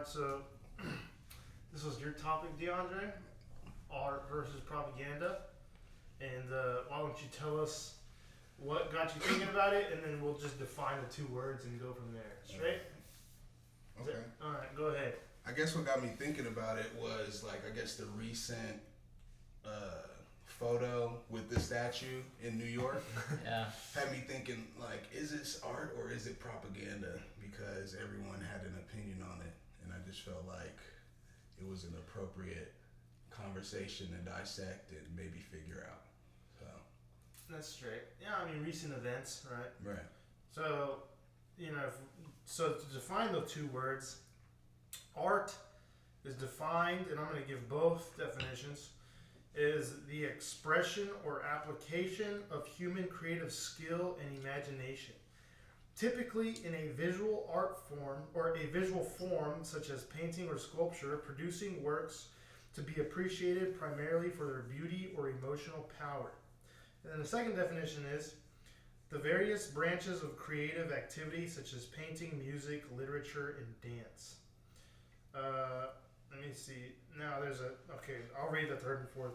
right, so this was your topic, DeAndre. Art versus propaganda. And why don't you tell us what got you thinking about it, and then we'll just define the two words and go from there. Straight? Okay. All right, go ahead. I guess what got me thinking about it was the recent photo with the statue in New York. Yeah. Had me thinking, is this art or is it propaganda? Because everyone had an opinion on it, and I just felt like it was an appropriate conversation to dissect and maybe figure out. So. That's straight. Yeah, I mean, recent events, right? Right. So, so to define the two words, art is defined, and I'm going to give both definitions, is the expression or application of human creative skill and imagination, typically in a visual art form or a visual form such as painting or sculpture, producing works to be appreciated primarily for their beauty or emotional power. And then the second definition is the various branches of creative activity such as painting, music, literature, and dance. Let me see. Now I'll read the third and fourth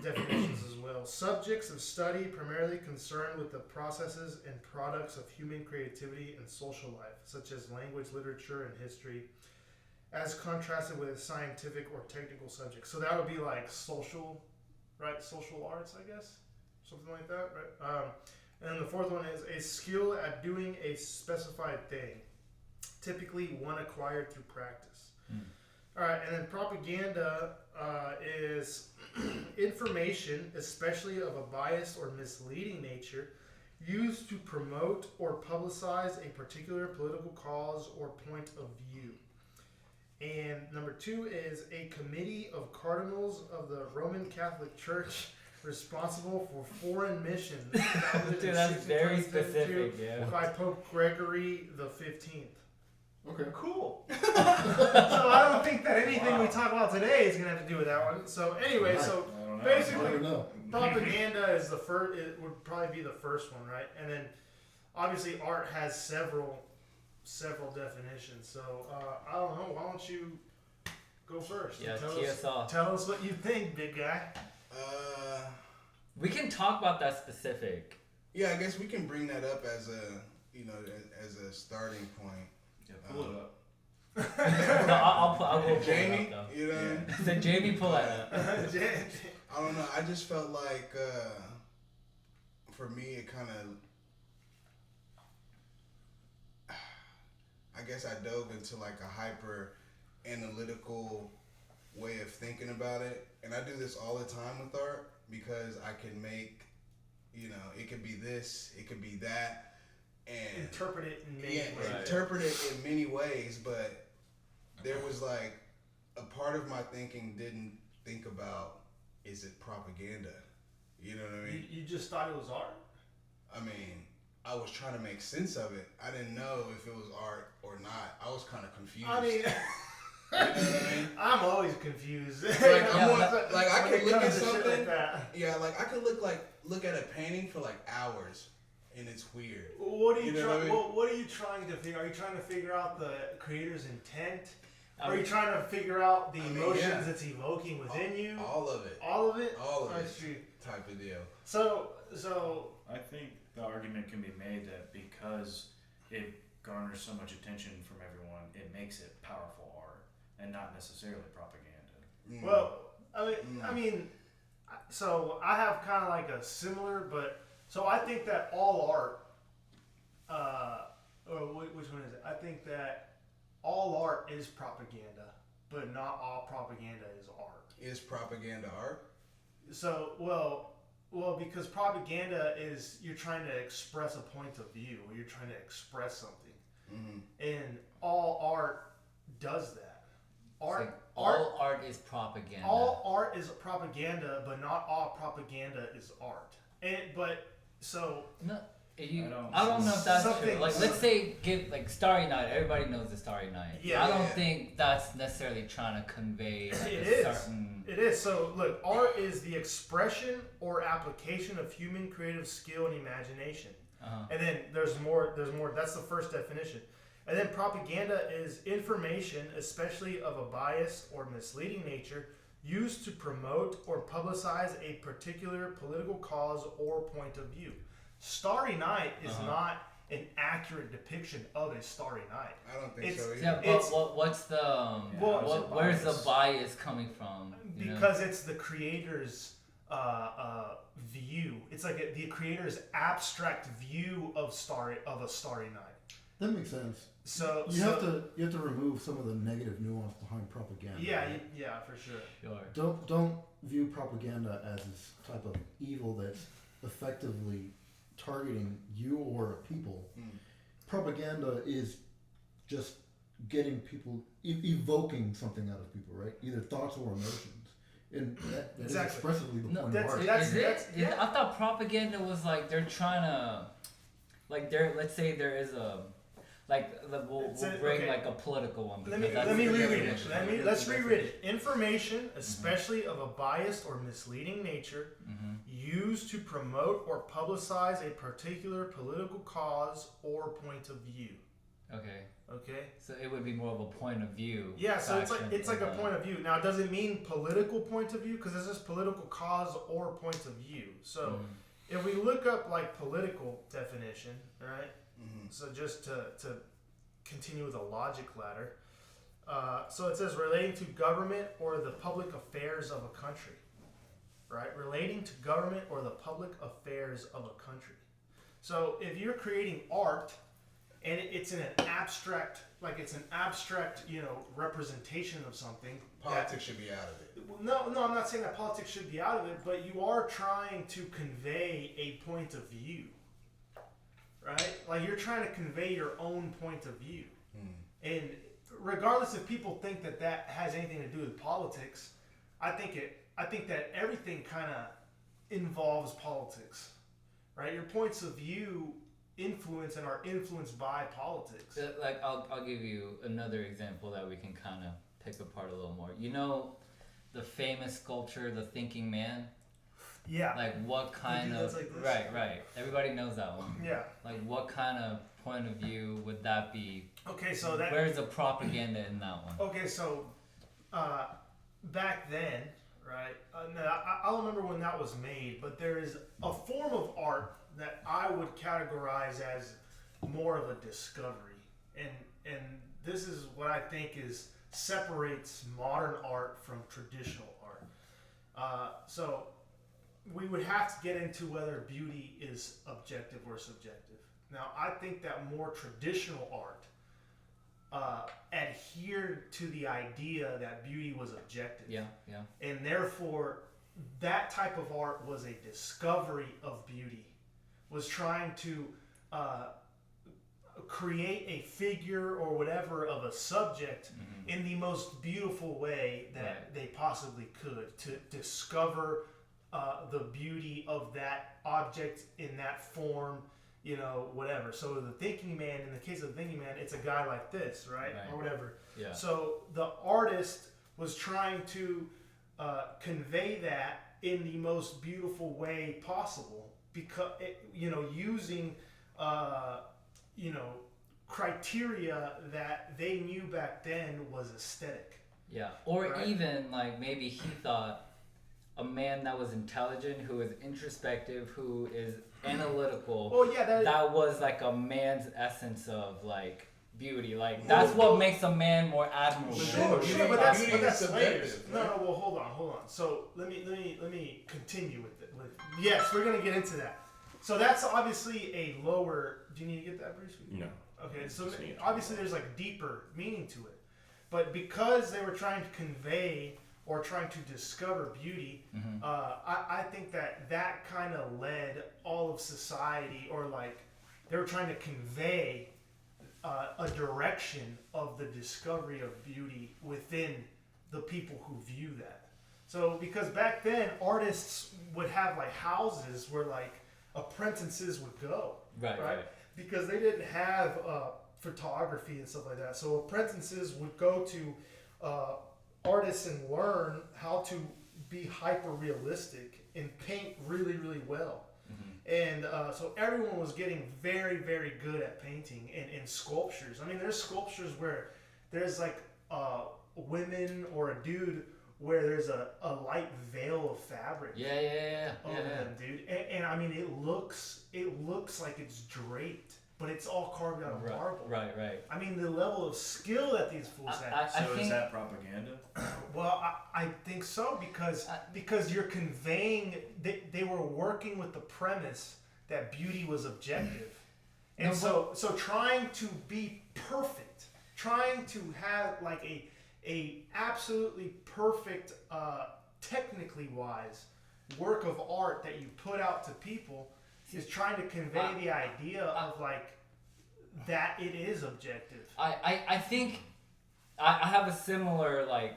definitions as well. Subjects of study primarily concerned with the processes and products of human creativity and social life, such as language, literature, and history, as contrasted with scientific or technical subjects. So that would be like social, right? Social arts, I guess. Something like that, right? And then the fourth one is a skill at doing a specified thing, typically one acquired through practice. All right, and then propaganda is information, especially of a biased or misleading nature, used to promote or publicize a particular political cause or point of view. And number two is a committee of cardinals of the Roman Catholic Church responsible for foreign missions. Dude, that's very specific, yeah. By Pope Gregory the 15th. Okay. Cool. So I don't think that anything we talk about today is gonna have to do with that one. So anyway, so basically, propaganda is the first. It would probably be the first one, right? And then obviously art has several definitions. So I don't know. Why don't you go first? Yeah, tee us off. Tell us what you think, big guy. We can talk about that specific. Yeah, I guess we can bring that up as a starting point. Yeah, pull it up. No, I'll go pull Jamie, it up, though. you know. Yeah. So Jamie, pull that up. I don't know. I just felt like for me, it kind of. I guess I dove into like a hyper analytical way of thinking about it, and I do this all the time with art because I can make, it could be this, it could be that. And interpret it in many ways. Interpret it in many ways, but there was like a part of my thinking didn't think about, is it propaganda? You know what I mean? You just thought it was art? I mean, I was trying to make sense of it. I didn't know if it was art or not. I was kind of confused. I mean, you know what I mean? I'm always confused. I could look at something. Like I could look at a painting for like hours. And it's weird. What are what are you trying to figure? Are you trying to figure out the creator's intent? Are you trying to figure out the emotions it's evoking within you? All of it. All of it. All of I it. see. Type of deal. So. I think the argument can be made that because it garners so much attention from everyone, it makes it powerful art and not necessarily propaganda. Well, I mean, so I have kind of like a similar, but. So I think that all art, which one is it? I think that all art is propaganda, but not all propaganda is art. Is propaganda art? So, well, because propaganda is you're trying to express a point of view, or you're trying to express something, and all art does that. All art is propaganda. All art is propaganda, but not all propaganda is art. No, I don't know if that's true. Like, let's say Starry Night. Everybody knows the Starry Night. Yeah, I don't think that's necessarily trying to convey like certain. It is. So look, art is the expression or application of human creative skill and imagination. And then there's more. That's the first definition. And then propaganda is information, especially of a biased or misleading nature, used to promote or publicize a particular political cause or point of view. Starry Night is not an accurate depiction of a starry night. I don't think so either. Yeah, but what's the where's the bias coming from? Because it's the creator's view. It's like the creator's abstract view of a starry night. That makes sense. So you have to remove some of the negative nuance behind propaganda. Yeah, right? yeah, for sure. Sure. Don't view propaganda as this type of evil that's effectively targeting you or a people. Propaganda is just getting people, evoking something out of people, right? Either thoughts or emotions. And that is expressively the point of art. I thought propaganda was like they're trying to, like let's say there is a, like we'll bring like a political one. Let me reread it. Let's reread it. Information, especially of a biased or misleading nature, used to promote or publicize a particular political cause or point of view. Okay. So it would be more of a point of view. Yeah. So it's like a point of view. Now, does it mean political point of view? Because this is political cause or point of view. So if we look up like political definition, right? So just to continue with a logic ladder. So it says relating to government or the public affairs of a country. Right? Relating to government or the public affairs of a country. So if you're creating art and it's in an abstract, representation of something. Politics should be out of it. No, I'm not saying that politics should be out of it, but you are trying to convey a point of view. Right? Like you're trying to convey your own point of view. And regardless if people think that has anything to do with politics, I think that everything kind of involves politics, right? Your points of view influence and are influenced by politics. Like I'll give you another example that we can kind of pick apart a little more. You know, the famous sculpture, The Thinking Man. Yeah. Like what kind of right? Everybody knows that one. Yeah. Like what kind of point of view would that be? Okay, so where's the propaganda in that one? Okay, so back then. Right. I don't remember when that was made, but there is a form of art that I would categorize as more of a discovery, and this is what I think separates modern art from traditional art. So we would have to get into whether beauty is objective or subjective. Now, I think that more traditional art adhered to the idea that beauty was objective. Yeah. And therefore, that type of art was a discovery of beauty, was trying to create a figure or whatever of a subject in the most beautiful way that they possibly could, to discover the beauty of that object in that form, whatever. So the Thinking Man, in the case of the Thinking Man, it's a guy like this, right? Or whatever. Yeah. So the artist was trying to convey that in the most beautiful way possible, because using criteria that they knew back then was aesthetic. Yeah. Or even like maybe he thought a man that was intelligent, who is introspective, who is analytical. Oh yeah, that was like a man's essence of like beauty. Like that's what makes a man more admirable. Sure, but that's subjective. No, well, hold on. So let me continue with it. Yes, we're gonna get into that. So that's obviously a lower. Do you need to get that, Bruce? No. Okay, so obviously there's like deeper meaning to it, but because they were trying to convey or trying to discover beauty, I think that kind of led all of society, or like they were trying to convey a direction of the discovery of beauty within the people who view that. So because back then artists would have like houses where like apprentices would go, right? Because they didn't have photography and stuff like that. So apprentices would go to artists and learn how to be hyper realistic and paint really, really well. And so everyone was getting very, very good at painting and sculptures. I mean, there's sculptures where there's like women or a dude where there's a light veil of fabric over them, dude. And I mean, it looks like it's draped, but it's all carved out of marble. Right. I mean, the level of skill that these fools have. So is that propaganda? Well, I think so because you're conveying they were working with the premise that beauty was objective, and so trying to be perfect, trying to have like a absolutely perfect, technically wise work of art that you put out to people is trying to convey the idea of like that it is objective. I think I have a similar like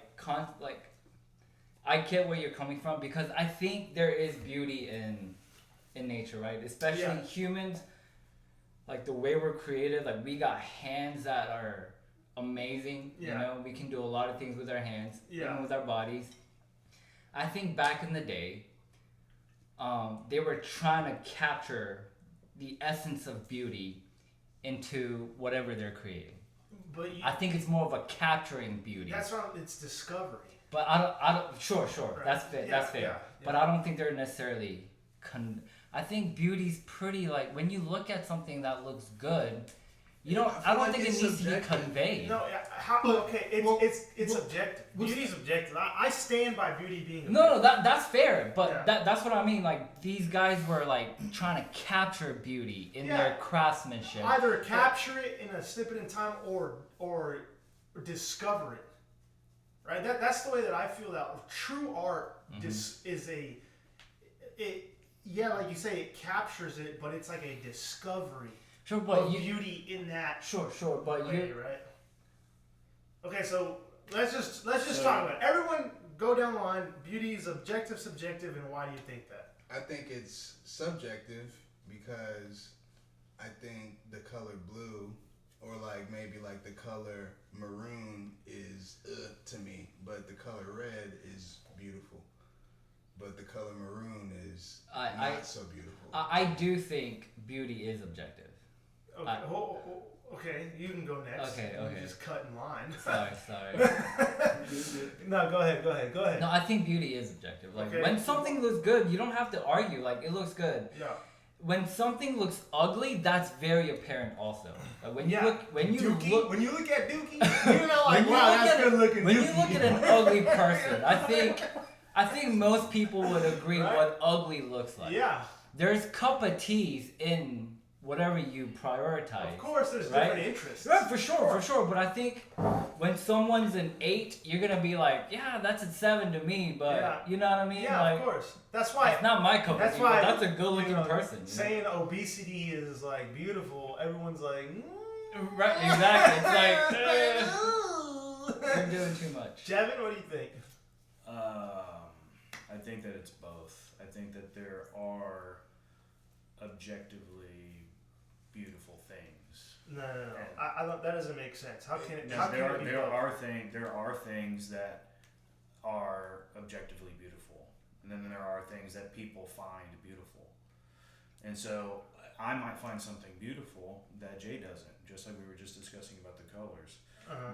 I get where you're coming from, because I think there is beauty in nature, right? Especially humans, like the way we're created, like we got hands that are amazing. You know, we can do a lot of things with our hands, even with our bodies. I think back in the day, they were trying to capture the essence of beauty into whatever they're creating. But I think it's more of a capturing beauty. That's not. It's discovery. But I don't. Sure. Right. That's fair. That's fair. Yeah. But I don't think they're necessarily. I think beauty's pretty. Like when you look at something that looks good, you don't. I don't think it needs to be conveyed. No. It's objective. Beauty's objective. I stand by beauty being. Objective. No, that's fair. But that's what I mean. Like these guys were like trying to capture beauty in their craftsmanship. Either capture it in a snippet in time or discover it. Right. That's the way that I feel that true art is like you say, it captures it, but it's like a discovery. Sure, but beauty in that. Sure, but way, right? Okay, so let's just talk about it. Everyone go down the line. Beauty is objective, subjective, and why do you think that? I think it's subjective because I think the color blue, or like maybe like the color maroon is to me, but the color red is beautiful. But the color maroon is not so beautiful. I do think beauty is objective. Okay, okay, you can go next. Okay. You just cut in line. Sorry. No, go ahead. No, I think beauty is objective. Like okay. When something looks good, you don't have to argue. Like it looks good. Yeah. When something looks ugly, that's very apparent also. Like when you look at Dookie, you're not like, wow, that's good looking. When you look at an ugly person, I think most people would agree what ugly looks like. Yeah. There's cup of teas in whatever you prioritize. Of course, there's different interests. Right, for sure. But I think when someone's an 8, you're gonna be like, yeah, that's a 7 to me. But you know what I mean? Yeah, like, of course. That's why. It's not my cup of tea. But that's a good-looking person. Saying obesity is like beautiful, everyone's like. Right, exactly. It's like you're doing too much. Jevin, what do you think? I think that it's both. I think that there are objectively beautiful things. No. I don't, that doesn't make sense. How can it? No, how there can it be there both? are things that are objectively beautiful, and then there are things that people find beautiful. And so I might find something beautiful that Jay doesn't, just like we were just discussing about the colors.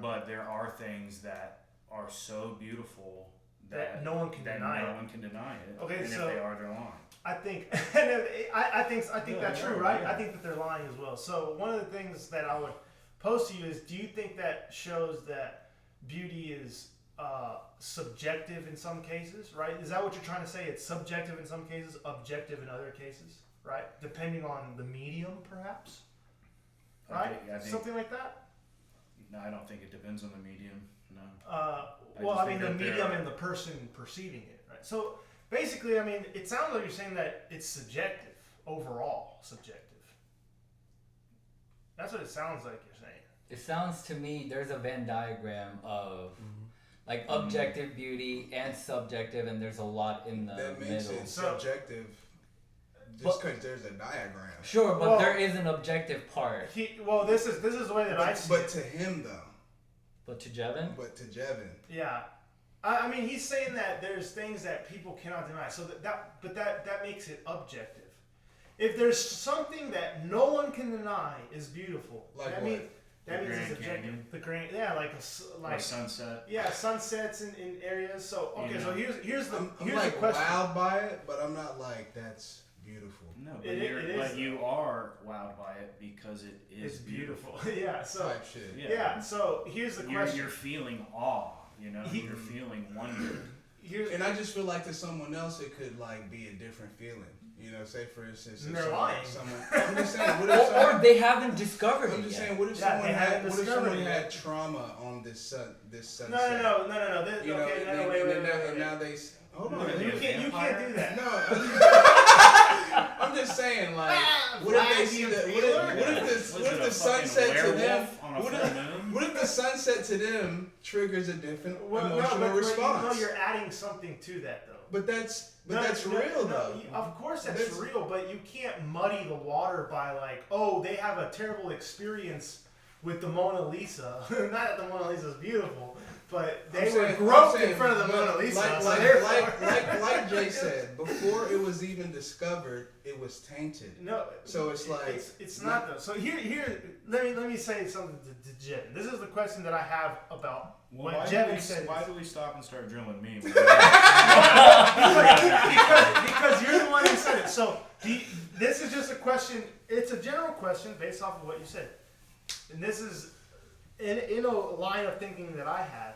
But there are things that are so beautiful that no one can deny it. Okay, and so if they are, they're lying. I think, I think that's true, right? I think that they're lying as well. So one of the things that I would pose to you is, do you think that shows that beauty is subjective in some cases, right? Is that what you're trying to say? It's subjective in some cases, objective in other cases, right? Depending on the medium, perhaps, right? I think, Something like that? No, I don't think it depends on the medium. No. Well, I mean, the medium and the person perceiving it, right? So basically, I mean, it sounds like you're saying that it's subjective, overall subjective. That's what it sounds like you're saying. It sounds to me there's a Venn diagram of like objective beauty and subjective, and there's a lot in the that makes middle. it subjective. Just because there's a diagram. Sure, but there is an objective part. This is the way that I see it. But to him though. But to Jevin? But to Jevin. Yeah. I mean, he's saying that there's things that people cannot deny. So that makes it objective. if there's something that no one can deny is beautiful, Like that what? means that The means it's Grand objective. Canyon? The Grand, yeah, Like like sunset. yeah, sunsets in areas. So okay, You so know. here's the I'm here's like the question. wowed by it, but I'm not like that's beautiful. No, but, It but is. you are wowed by it because it is It's beautiful. Yeah. So Type shit. yeah. So here's the You're, question. you're feeling awe, you know? You're feeling wonder. Here's And I just feel like to someone else it could like be a different feeling. You know, say for instance, if They're someone, lying. I'm just saying, what if Or someone, they haven't discovered I'm it just yet. saying, what if Yeah, someone they had, haven't what if discovered someone it had yet. trauma on this sunset? No. This, You know, okay, and, no, wait. and now they. Hold on. What are they, You a can't vampire? do that. No, I'm just saying, like, what if they Vlad see the the Impaler? what if this Was what it if a the fucking sunset to them werewolf on a what full if, moon? what if the sunset to them triggers a different emotional but response? you're adding something to that though. But that's No, real though. Of course that's That's- real, but you can't muddy the water by like, oh, they have a terrible experience with the Mona Lisa. Not that the Mona Lisa is beautiful, but I'm they were saying- groped I'm saying, in front of the but Mona Lisa. Like, so like, therefore- like Jay said, before it was even discovered, it was tainted. No, So it's like it's not though. So here let me say something to Jevin. This is the question that I have about Well, what why, Jevin said. why do we stop and start drilling me? because you're the one who said it. So this is just a question. It's a general question based off of what you said, and this is in a line of thinking that I have.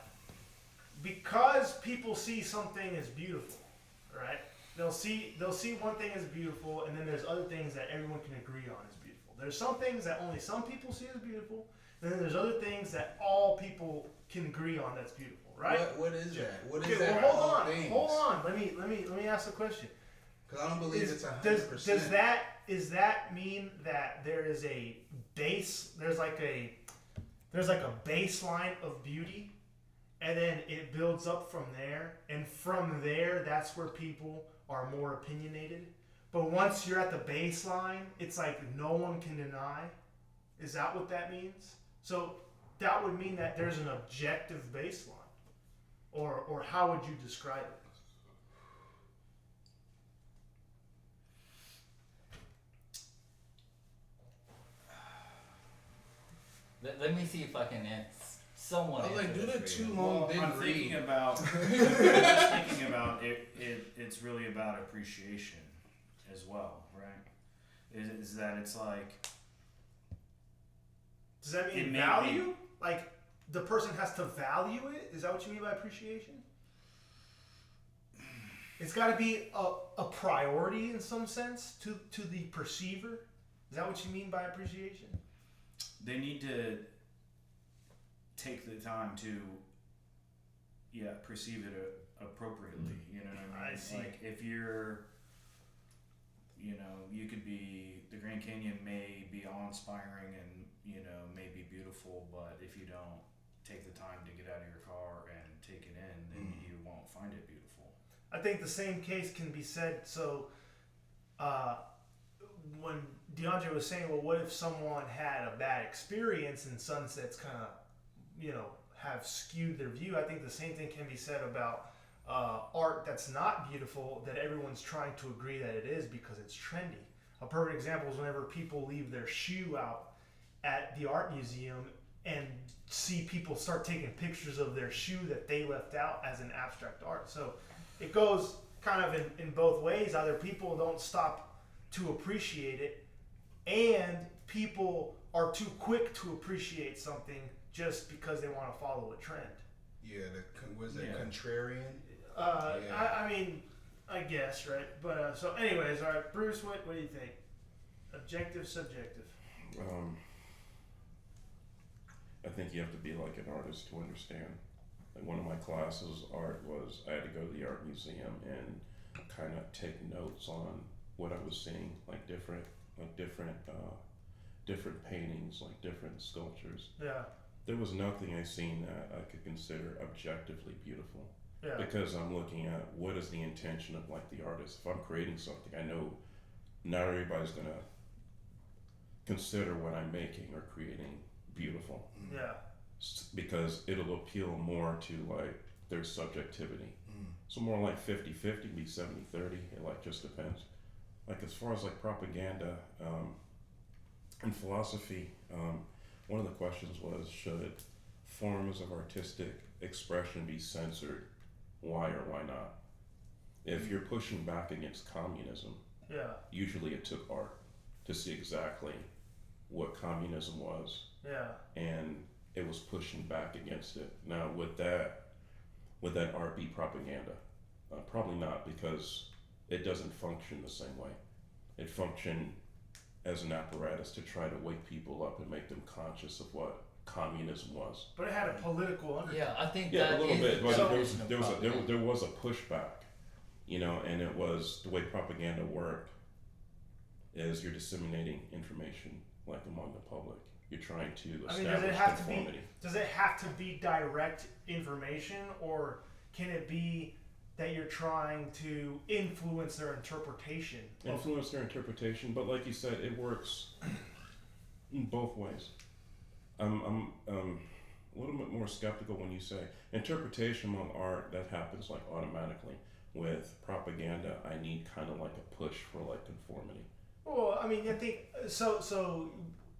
Because people see something as beautiful, right? They'll see one thing as beautiful, and then there's other things that everyone can agree on as beautiful. There's some things that only some people see as beautiful, and then there's other things that all people can agree on that's beautiful, right? what is that? What Okay, is that? well, hold all on, things? hold on. Let me ask the question. Because I don't believe it's Does 100%. does that mean that there is a base? There's like a baseline of beauty, and then it builds up from there, and from there, that's where people are more opinionated. But once you're at the baseline, it's like no one can deny. Is that what that means? So that would mean that there's an objective baseline, or how would you describe it? Let me see if I can somewhat I was like, answer do this the for you. too long Well, didn't I'm read. thinking about just thinking about it. It's really about appreciation as well, right? Is that it's like Does that mean It may value? Like the person has to value it? Is that what you mean by appreciation? It's got to be a priority in some sense to the perceiver. Is that what you mean by appreciation? they need to take the time to perceive it appropriately. You know what I mean? I see. Like if you're you could be the Grand Canyon may be awe-inspiring and may be beautiful, but if you don't take the time to get out of your car and take it in, then you won't find it beautiful. I think the same case can be said. So, when DeAndre was saying, well, what if someone had a bad experience and sunsets kind of, have skewed their view? I think the same thing can be said about art that's not beautiful, that everyone's trying to agree that it is because it's trendy. A perfect example is whenever people leave their shoe out at the art museum and see people start taking pictures of their shoe that they left out as an abstract art. So it goes kind of in both ways. Either people don't stop to appreciate it, and people are too quick to appreciate something just because they want to follow a trend. Yeah, was it Yeah. contrarian? Yeah. I mean, I guess, right? But so anyways, all right, Bruce, what do you think? Objective, subjective? I think you have to be like an artist to understand. Like one of my classes, art, was I had to go to the art museum and kind of take notes on what I was seeing, like different paintings, like different sculptures. Yeah. There was nothing I seen that I could consider objectively beautiful. Yeah. Because I'm looking at what is the intention of like the artist. If I'm creating something, I know not everybody's gonna consider what I'm making or creating beautiful, Yeah. because it'll appeal more to like their subjectivity. So more like 50-50, be 70-30, it like just depends. like as far as like propaganda and philosophy, one of the questions was, should forms of artistic expression be censored? Why or why not? If you're pushing back against communism, Yeah. usually it took art to see exactly what communism was, Yeah. and it was pushing back against it. Now, would that art be propaganda? Probably not, because it doesn't function the same way. It functioned as an apparatus to try to wake people up and make them conscious of what communism was. But it had a political undertone. Yeah, I think Yeah, that a little is bit, the but definition of there propaganda. was a pushback, you know, and it was the way propaganda worked is you're disseminating information like among the public. You're trying to I mean, does it establish have to be? conformity. Does it have to be direct information, or can it be that you're trying to influence their interpretation? Influence their interpretation, but like you said, it works in both ways. I'm a little bit more skeptical when you say interpretation among art. That happens like automatically. With propaganda, I need kind of like a push for like conformity. Well, I mean, I think so.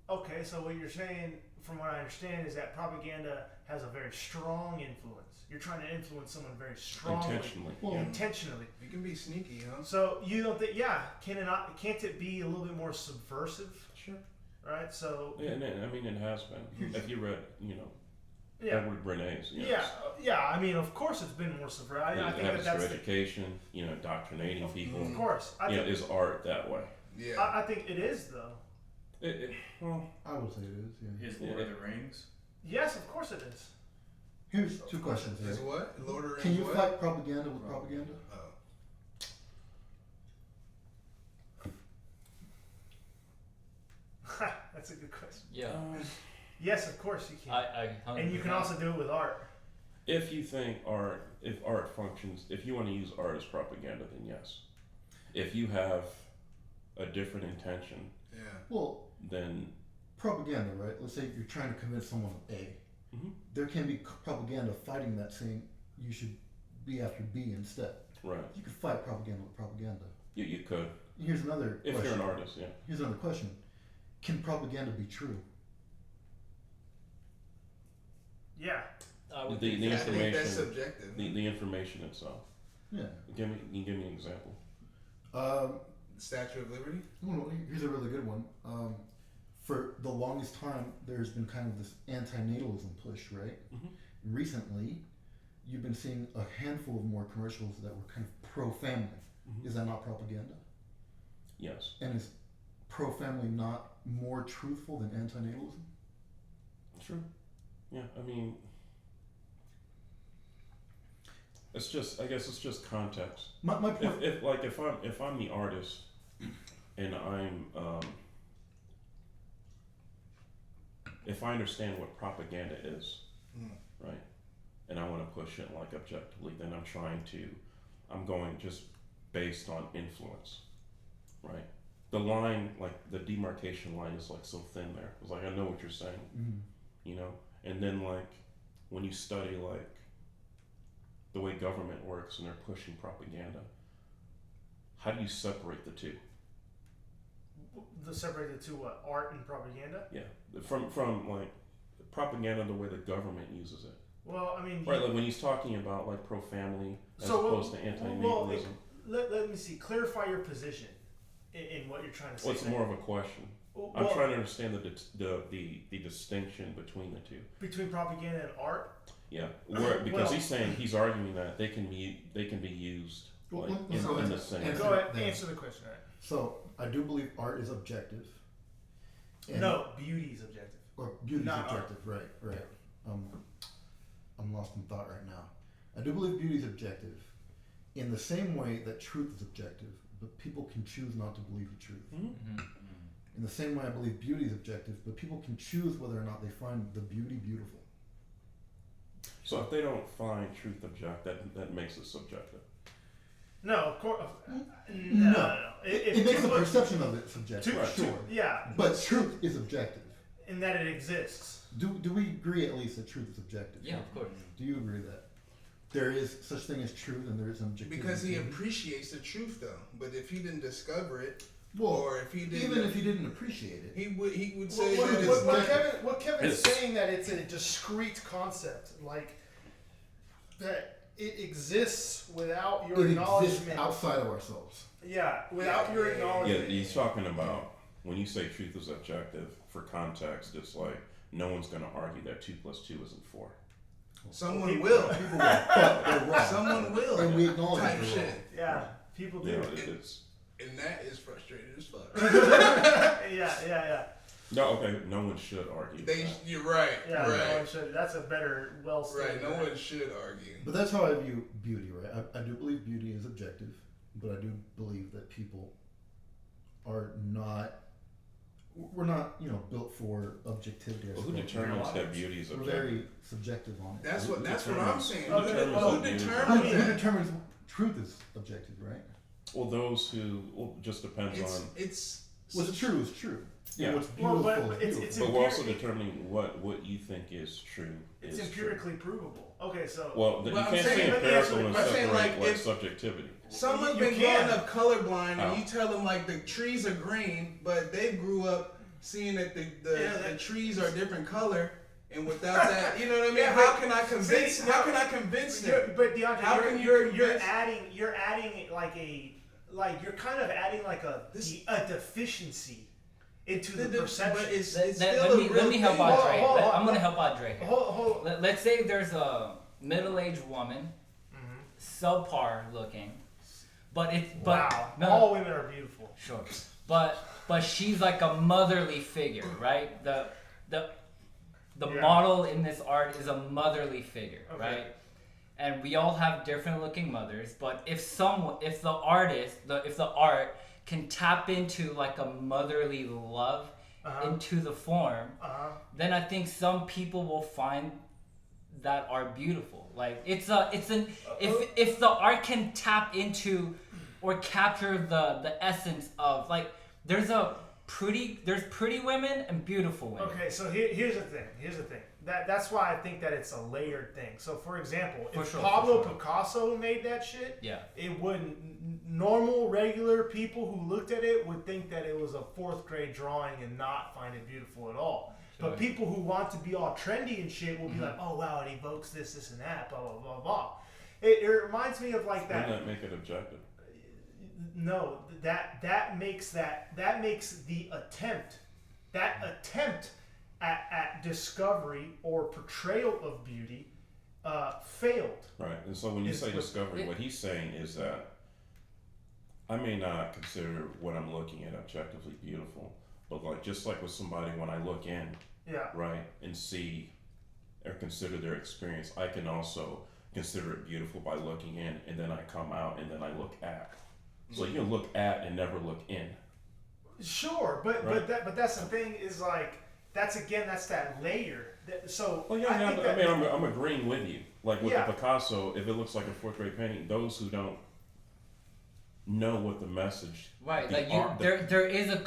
Okay, so what you're saying, from what I understand, is that propaganda has a very strong influence. You're trying to influence someone very strongly, Intentionally. Well, yeah. intentionally. You can be sneaky, you know. So you don't think, yeah? Can't it be a little bit more subversive? Sure. Right. So Yeah, and I mean it has been. If you read, you know, yeah, Edward Bernays, you know, yeah. I mean, of course, it's been more subversive. I think habits that's for the, education, you know, indoctrinating people. of course. I You know, think is art that way? Yeah. I think it is though. Well, I would say it is. Yeah. Is Lord of the Rings? Yes, of course it is. Here's two questions Is here. what? Lord of the Rings? Can you what? fight propaganda with propaganda? Oh. That's a good question. Yeah, Yes, of course you can. I And you can also do it with art. if you think if art functions, if you want to use art as propaganda, then yes. If you have a different intention, Yeah. Well, then propaganda, right? Let's say you're trying to convince someone of A. Mhm. There can be propaganda fighting that, saying you should be after B instead. right, You could fight propaganda with propaganda. you could Here's another if question. you're an artist, yeah. Here's another question. Can propaganda be true? Yeah. I would The think I think information, that's subjective. the information itself. Yeah. Can you give me an example? Statue of Liberty? Well, here's a really good one. For the longest time, there's been kind of this anti-natalism push, right? Mhm. Recently, you've been seeing a handful of more commercials that were kind of pro-family. Mhm. Is that not propaganda? Yes. And is pro-family not more truthful than anti-natalism? True. Yeah, I mean, I guess it's just context. My point. If I'm the artist and if I understand what propaganda is, Mm. right, and I want to push it like objectively, then I'm going just based on influence, right? The line, like the demarcation line, is like so thin there. It's like I know what you're saying, Mhm. you know, and then like when you study like the way government works and they're pushing propaganda, how do you separate the two? The separated to what? Art and propaganda? Yeah, from like propaganda, the way the government uses it, Well, I mean, right? Like when he's talking about like pro-family as So, opposed to anti-natalism. let me see. Clarify your position in what you're trying to say. Well, it's more of a question. Well, I'm trying to understand the distinction between the two. between propaganda and art. Yeah, because Well- he's saying he's arguing that they can be used Well, like let's go in the ahead. same. Answer Go ahead, that. answer the question. All right. So I do believe art is objective. And- No, beauty is objective. Or beauty is Not art. objective, right. I'm lost in thought right now. I do believe beauty is objective in the same way that truth is objective, but people can choose not to believe the truth. Mhm. In the same way I believe beauty is objective, but people can choose whether or not they find the beauty beautiful. So if they don't find truth objective, that makes it subjective. No, of course. No. No. It makes the perception of it subjective, Right. sure. Yeah, But truth is objective. in that it exists. Do we agree at least that truth is objective? Yeah, of course. Do you agree with that? there is such thing as truth and there is objectivity. Because he to it. appreciates the truth, though. But if he didn't discover it, Well, or if he didn't, even if he didn't appreciate it, he would What, say what, that what, it's what not. Kevin's It's- saying that it's a discrete concept, like that it exists without your it exists acknowledgement. outside of ourselves. Yeah, without your Yeah, acknowledgement. Yeah, he's talking about when you say truth is objective. For context, it's like no one's going to argue that 2 + 2 isn't 4. Someone will. People will, but they're wrong. Someone will. And we acknowledge Type they're shit. wrong. Yeah, people do. You know, it's And that is frustrating as fuck. yeah. no okay. No one should argue. They, that. you're right. Yeah, no one right. should. That's a better, well stated. Right. No one should argue. But that's how I view beauty, right? I do believe beauty is objective, but I do believe that people are not. We're not, built for objectivity. I Well, who suppose. determines that beauty is We're objective? very subjective on it. That's Who what I'm determines- saying. who Who determines who that beauty? determines Who that? determines truth is objective, right? Well, those who just depends on. It's What's true is true. Yeah. And what's Well, beautiful but is it's beautiful. But we're also empiric- determining what you think is true. It's is empirically provable. Okay, so. Well, Well, you I'm can't saying- say let me empirical answer and the question. I'm saying, separate like, if- subjectivity. someone's You been can. growing up colorblind, How? and you tell them like the trees are green, but they grew up seeing that the Yeah, that- trees are a different color, and without that, you know what I mean? Yeah, how but- can I convince? See, how no, can I convince You're- them? but DeAndre, How you're, can you you're convince- adding you're kind of adding like a deficiency into the perception. But it's Let still me a real help thing. out Hold on, Dre. hold on, I'm gonna no. help out Dre here. Hold. Let's say there's a middle-aged woman, subpar looking, but Wow, no, all women are beautiful. sure, but she's like a motherly figure, right? The Yeah. model in this art is a motherly figure, Okay. right? And we all have different looking mothers, but if the art can tap into like a motherly love into the form, then I think some people will find that art beautiful. Like if the art can tap into or capture the essence of, like, there's pretty women and beautiful women. Okay, so here's the thing. That's why I think that it's a layered thing. So, for example, For if sure, Pablo for sure. Picasso made that shit, Yeah. it wouldn't. Normal, regular people who looked at it would think that it was a 4th grade drawing and not find it beautiful at all. Sure. But people who want to be all trendy and shit will be like, oh wow, it evokes this and that, blah blah blah blah. It reminds me of like that. Wouldn't that make it objective? No, that makes the attempt at discovery or portrayal of beauty failed. Right. And so when you It's say what- discovery, what he's saying is that I may not consider what I'm looking at objectively beautiful, but like just like with somebody, when I look in, Yeah. right, and see or consider their experience, I can also consider it beautiful by looking in, and then I come out and then I look at. So you can look at and never look in. Sure, but Right. but that's the thing is like that's that layer. So Well, yeah, I think that, I'm agreeing with you. Like with Yeah. the Picasso, if it looks like a 4th grade painting, those who don't know what the message, Right, the like art- there is a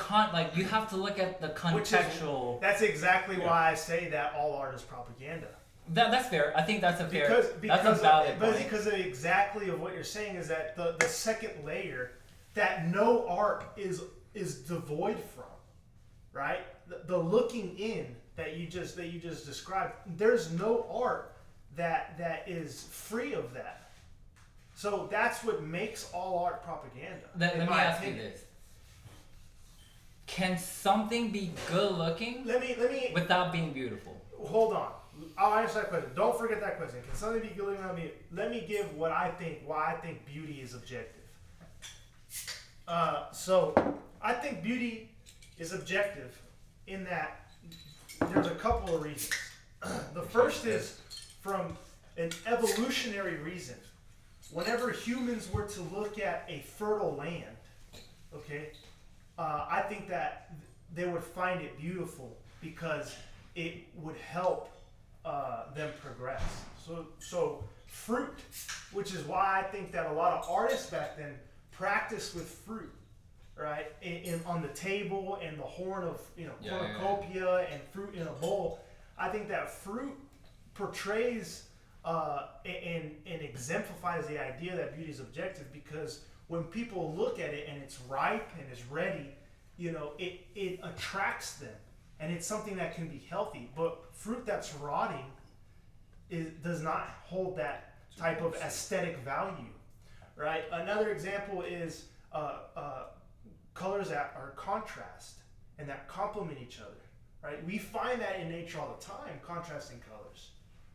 you have to look at the Which is- contextual. that's exactly Yeah. why I say that all art is propaganda. That's fair. I think that's a fair. Because that's a valid point. because of exactly of what you're saying is that the second layer that no art is devoid from, right? The looking in that you just described, there's no art that is free of that. So that's what makes all art propaganda. Let in me my ask you opinion. this: can something be good looking Let me without being beautiful? hold on. I'll answer that question. Don't forget that question. Can something be good looking without me? Let me give why I think beauty is objective. So I think beauty is objective in that there's a couple of reasons. The first is from an evolutionary reason. Whenever humans were to look at a fertile land, okay, I think that they would find it beautiful because it would help them progress. So fruit, which is why I think that a lot of artists back then practiced with fruit, right? On the table and the horn of cornucopia and fruit in a bowl. I think that fruit portrays and exemplifies the idea that beauty is objective, because when people look at it and it's ripe and it's ready, you know, it attracts them, and it's something that can be healthy. But fruit that's rotting does not hold that type of aesthetic value, right? Another example is colors that are contrast and that complement each other, right? We find that in nature all the time, contrasting colors,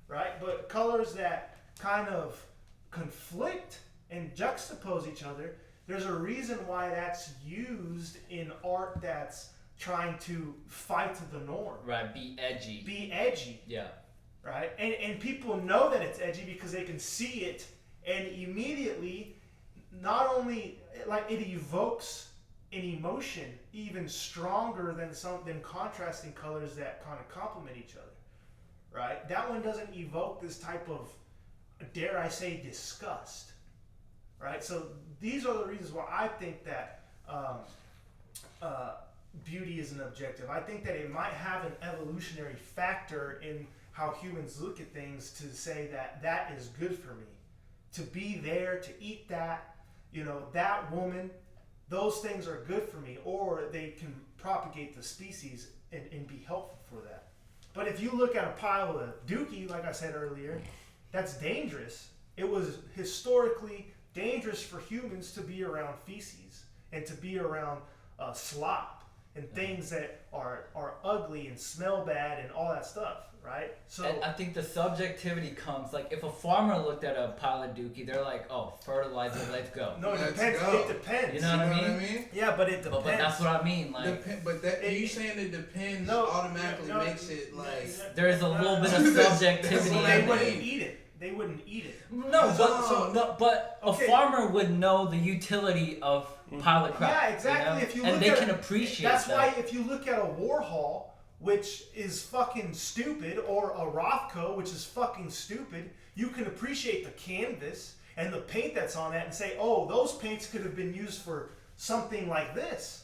right? But colors that kind of conflict and juxtapose each other, there's a reason why that's used in art that's trying to fight the norm. Right, be edgy. Be edgy, Yeah. right? And people know that it's edgy because they can see it, and immediately, not only like it evokes an emotion even stronger than contrasting colors that kind of complement each other, right? That one doesn't evoke this type of, dare I say, disgust, right? So these are the reasons why I think that beauty is an objective. I think that it might have an evolutionary factor in how humans look at things, to say that that is good for me, to be there, to eat that, you know, that woman, those things are good for me, or they can propagate the species and be helpful for that. But if you look at a pile of dookie, like I said earlier, that's dangerous. It was historically dangerous for humans to be around feces and to be around slop and things that are ugly and smell bad and all that stuff, right? So And I think the subjectivity comes, like, if a farmer looked at a pile of dookie, they're like, oh, fertilizer, let's go. no, it Let's depends. go. It depends. You know what I what mean? Yeah, but it depends. But that's what I mean. Like, But that It- you saying it depends No, automatically no, makes it like. there's a little bit of That's subjectivity what in I They it. mean. wouldn't eat it. They wouldn't eat it. No, So- but Okay. a farmer would know the utility of pile of crap. Yeah, exactly. You know? If you and look they at can appreciate that's that. why if you look at a Warhol, which is fucking stupid, or a Rothko, which is fucking stupid, you can appreciate the canvas and the paint that's on that and say, oh, those paints could have been used for something like this,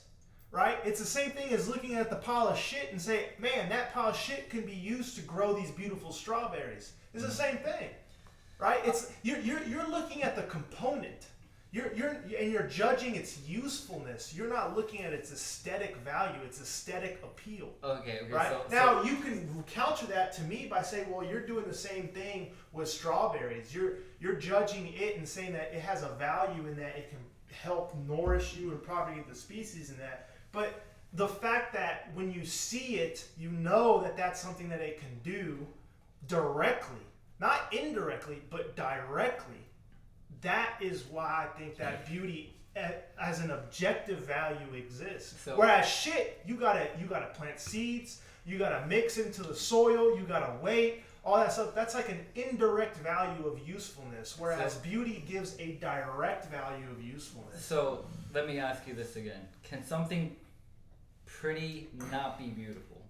right? It's the same thing as looking at the pile of shit and say, man, that pile of shit can be used to grow these beautiful strawberries. It's the same thing, right? It's you're looking at the component. You're judging its usefulness. You're not looking at its aesthetic value, its aesthetic appeal. Okay, Right? so Now you can counter that to me by saying, well, you're doing the same thing with strawberries. You're judging it and saying that it has a value in that it can help nourish you and propagate the species in that. But the fact that when you see it, you know that that's something that it can do directly, not indirectly, but directly. That is why I think that beauty as an objective value exists. So- Whereas shit, you gotta plant seeds, you gotta mix into the soil, you gotta wait, all that stuff. That's like an indirect value of usefulness. Whereas beauty gives a direct value of usefulness. So let me ask you this again: can something pretty not be beautiful?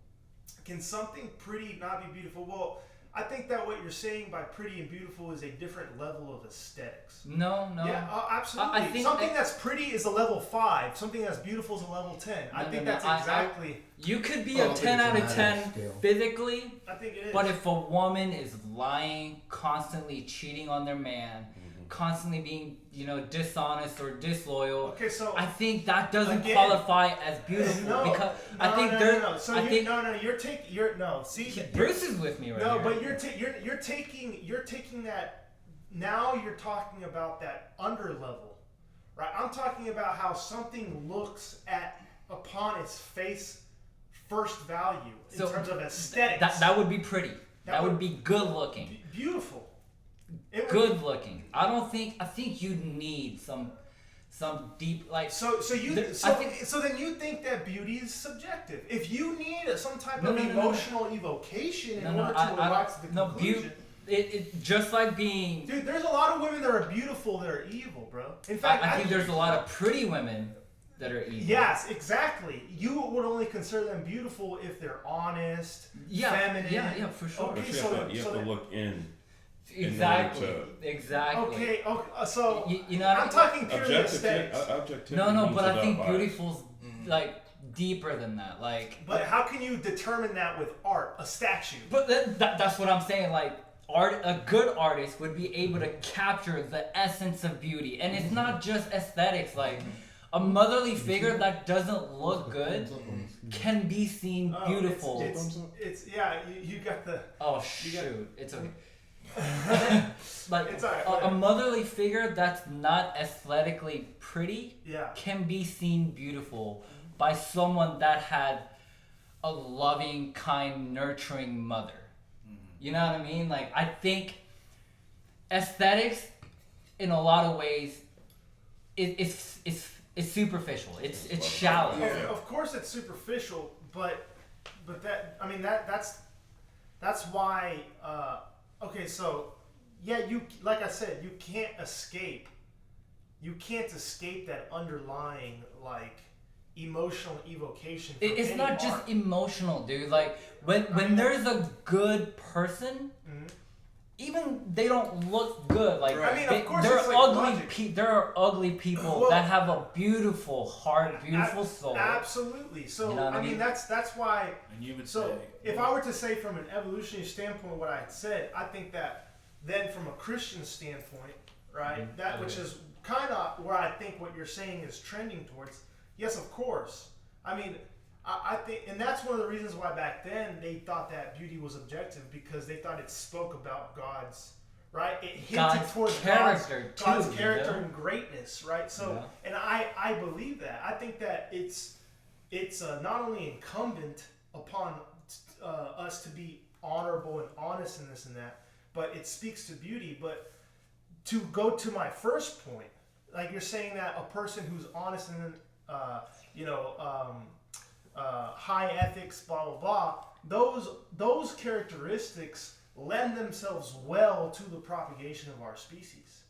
Can something pretty not be beautiful? Well, I think that what you're saying by pretty and beautiful is a different level of aesthetics. No. Yeah, absolutely. I think something that's pretty is a level 5. Something that's beautiful is a level 10. I No, think no, that's I- exactly. You could be I a don't think 10 it's out a of matter of 10 scale. physically, I think it is. but if a woman is lying, constantly cheating on their man, constantly being, dishonest or disloyal, okay, so I think that doesn't Again, qualify as beautiful no, because no, I think no, there. no. So I you, think no. See, Bruce is with me right no, here. but you're taking that. Now you're talking about that under level, right? I'm talking about how something looks upon its face first value in So, terms of aesthetics. that would be pretty. That That would would- be good looking. Beautiful. It would Good looking. I think you need some deep like. So then you think that beauty is subjective. If you need some type No, of no, no, no. emotional evocation in No, order to I arrive to the no, conclusion. It just like being. Dude, there's a lot of women that are beautiful that are evil, bro. In fact, I think there's a lot of pretty women that are evil. Yes, exactly. You would only consider them beautiful if they're honest, feminine. Yeah, for sure. Okay, But you so have to, you so have to then- look in. Exactly. to- Exactly. Okay, so You know what I I'm mean? talking purely aesthetics. Objectivity. No, means but I without think bias. beautiful's like deeper than that. Like, But how can you determine that with art, a statue? but that's what I'm saying. Like, a good artist would be able to capture the essence of beauty, and it's not just aesthetics. Like a motherly figure that doesn't look good can be seen Oh, beautiful. It's yeah. You got the. Oh You got- shoot, it's okay. Like It's alright, a whatever. motherly figure that's not aesthetically pretty Yeah. can be seen beautiful by someone that had a loving, kind, nurturing mother. You know what I mean? Like I think aesthetics, in a lot of ways, it's superficial. It's shallow. Yeah. Of course, it's superficial, but that I mean that's why. Okay, so yeah, you like I said, you can't escape. You can't escape that underlying like emotional evocation. from It's any not just art. emotional, dude. Like when there's a good person, Mhm. even they don't look good. Like Right. I mean, they, of course, there it's are like ugly. logic. There are ugly people Well, that have a beautiful heart, beautiful soul. Absolutely. So You know what I I mean, mean? that's why. And you would So say, if I were to say from an evolutionary standpoint what I had said, I think that then from a Christian standpoint, right, that which Okay. is kind of where I think what you're saying is trending towards. Yes, of course. I mean, I think, and that's one of the reasons why back then they thought that beauty was objective, because they thought it spoke about God's, right? It hinted God's towards character, God's too, you character know? and greatness, right? So, Yeah. and I believe that. I think that it's not only incumbent upon us to be honorable and honest in this and that, but it speaks to beauty. But to go to my first point, like you're saying that a person who's honest and high ethics, blah blah blah, those characteristics lend themselves well to the propagation of our species,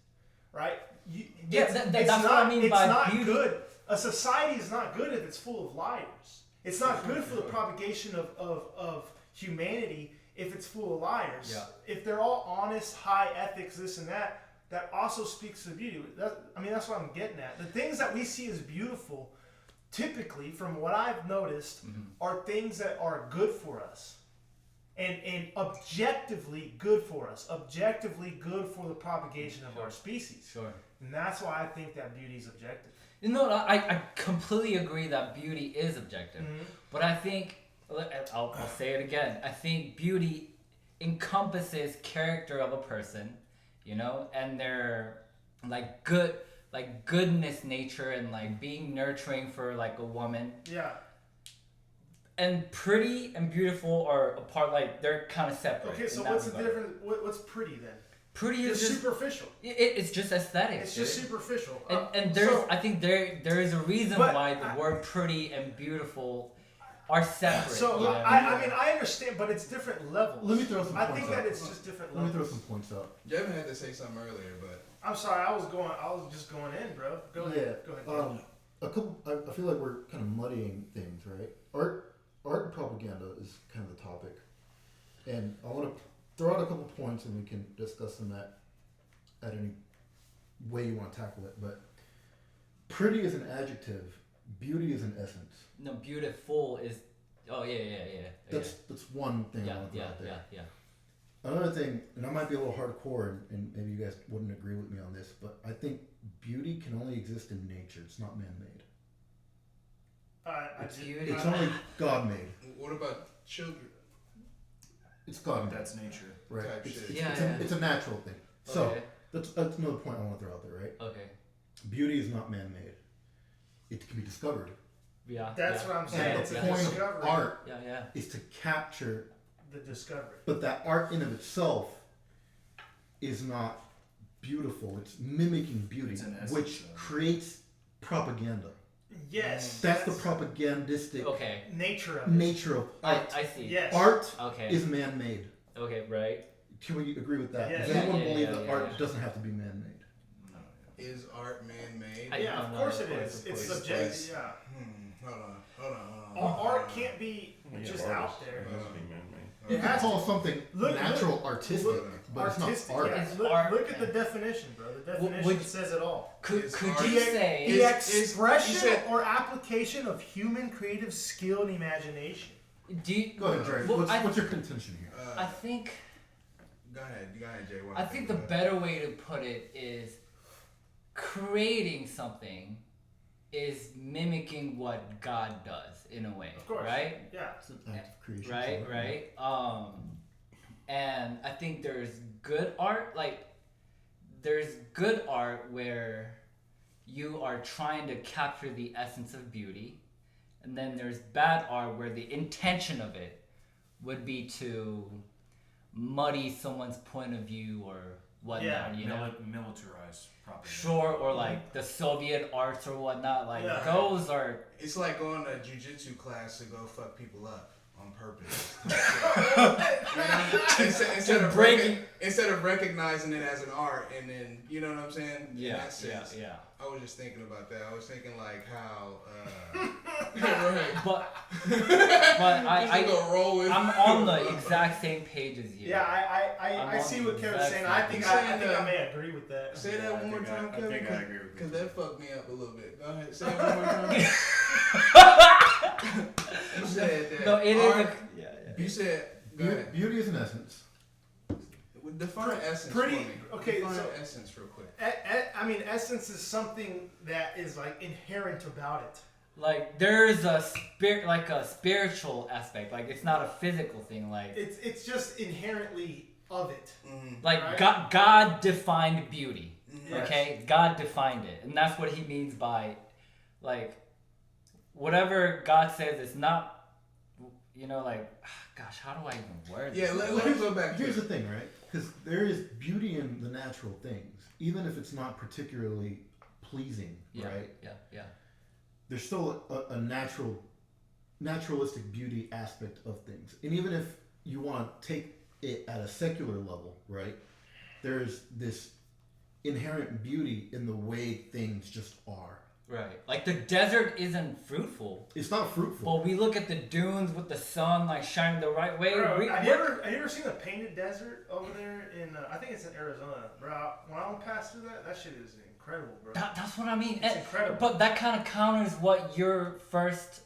right? Yeah, It's that's what I mean it's by not beauty. good. A society is not good if it's full of liars. It's not good for the propagation of humanity if it's full of liars. Yeah. If they're all honest, high ethics, this and that, that also speaks to beauty. That's what I'm getting at. The things that we see as beautiful, typically, from what I've noticed, are things that are good for us. And objectively good for us. Objectively good for the propagation of our species. Sure. And that's why I think that beauty is objective. You know, I completely agree that beauty is objective, but I think I'll say it again. I think beauty encompasses character of a person, you know, and their like goodness nature and like being nurturing for like a woman. Yeah. And pretty and beautiful are apart. Like they're kind of separate. Okay, so in that what's the regard. difference? What's pretty then? Pretty It's is just superficial. it's just aesthetics. It's just dude. superficial. And there's so- I think there is a reason But why the word pretty and beautiful are separate. So you know? I mean I understand, but it's different levels. Let me throw some I points think out. that it's just different Let me levels. throw some points out. Jevin had to say something earlier, but I'm sorry, I was just going in, bro. Go ahead. Go ahead. A couple. I feel like we're kind of muddying things, right? Art and propaganda is kind of the topic, and I want to throw out a couple points, and we can discuss them at any way you want to tackle it. But pretty is an adjective. Beauty is an essence. No, beautiful is. Oh yeah. That's one thing I yeah, want to throw out there. yeah. Another thing, and I might be a little hardcore, and maybe you guys wouldn't agree with me on this, but I think beauty can only exist in nature. It's not man-made. It's beauty. It's only God-made. what about children? It's God-made, that's nature. right? type It's, shit. it's, Yeah, it's, yeah. it's a natural thing. So Okay. that's another point I want to throw out there, right? Okay. Beauty is not man-made. It can be discovered. Yeah. That's yeah. what I'm And saying. the It's a point of discovery. art Yeah. is to capture, The discovery. but that art in of itself is not beautiful. It's mimicking beauty, It's an essence which of it. creates propaganda. Yes. That's the propagandistic Okay. nature of it. nature of art. I see. Yes. Art Okay. is man-made. Okay. Right. Can we agree with that? Yeah. Does Yeah, anyone yeah, believe yeah, that yeah, art yeah. doesn't have to be man-made? Is art man-made? I- Yeah, no, of no, course of it course, is. of It's course. subjective. Yeah. Hold on. Art can't be Well, yeah, just artists, out there. it has to be man-made. You It can has call something Look- natural artistic, but it's Artistic. not art. Yeah. It's Look, art, look at man. the definition, bro. The definition would- says it all. Could Is you art- say? The Is- expression you said- or application of human creative skill and imagination. Do you? Go ahead, Dre. Well, What's your contention here? I think. Go ahead, Jay. I think the better way to put it is creating something is mimicking what God does in a way, Of course. right? Yeah. It's an act of creation. Right, so, right. And I think there's good art, like there's good art where you are trying to capture the essence of beauty, and then there's bad art where the intention of it would be to muddy someone's point of view or whatnot, Yeah, you know? Militarized propaganda. Sure, or like the Soviet arts or whatnot, like Yeah. those are. It's like going to jiu-jitsu class to go fuck people up on purpose. Instead of recognizing it as an art, and then you know what I'm saying? In Yeah, that sense, yeah. I was just thinking about that. I was thinking like how. But I gonna roll with. I'm on the exact same page as you. Yeah, I I'm see on what the Kevin's exact saying. same I think page. I may agree with that. Say that one more time, I Kevin. think I agree with you. Because that fucked me up a little bit. Go ahead, say it one more time. You said that. No, it is. art, Yeah. You said. Go ahead. Beauty is an essence. Define essence. Pretty- for me. okay, Define so- essence real quick. I mean, essence is something that is like inherent about it. Like there's a spirit, like a spiritual aspect. Like it's not a physical thing. Like It's just inherently of it. like right. God defined beauty. Yes. Okay, God defined it, and that's what He means by, like, whatever God says. It's not, you know, like, gosh, how do I even word Yeah, this? let me go back. Here's the thing, right? Because there is beauty in the natural things, even if it's not particularly pleasing, Yeah, right? yeah. There's still a naturalistic beauty aspect of things, and even if you want to take it at a secular level, right? There's this inherent beauty in the way things just are. Right. Like the desert isn't fruitful, It's not fruitful. but we look at the dunes with the sun like shining the right way. Bro, have you ever seen a painted desert over there in? I think it's in Arizona, bro. When I went past through that shit is incredible, bro. That's what I mean. It's incredible. But that kind of counters what your first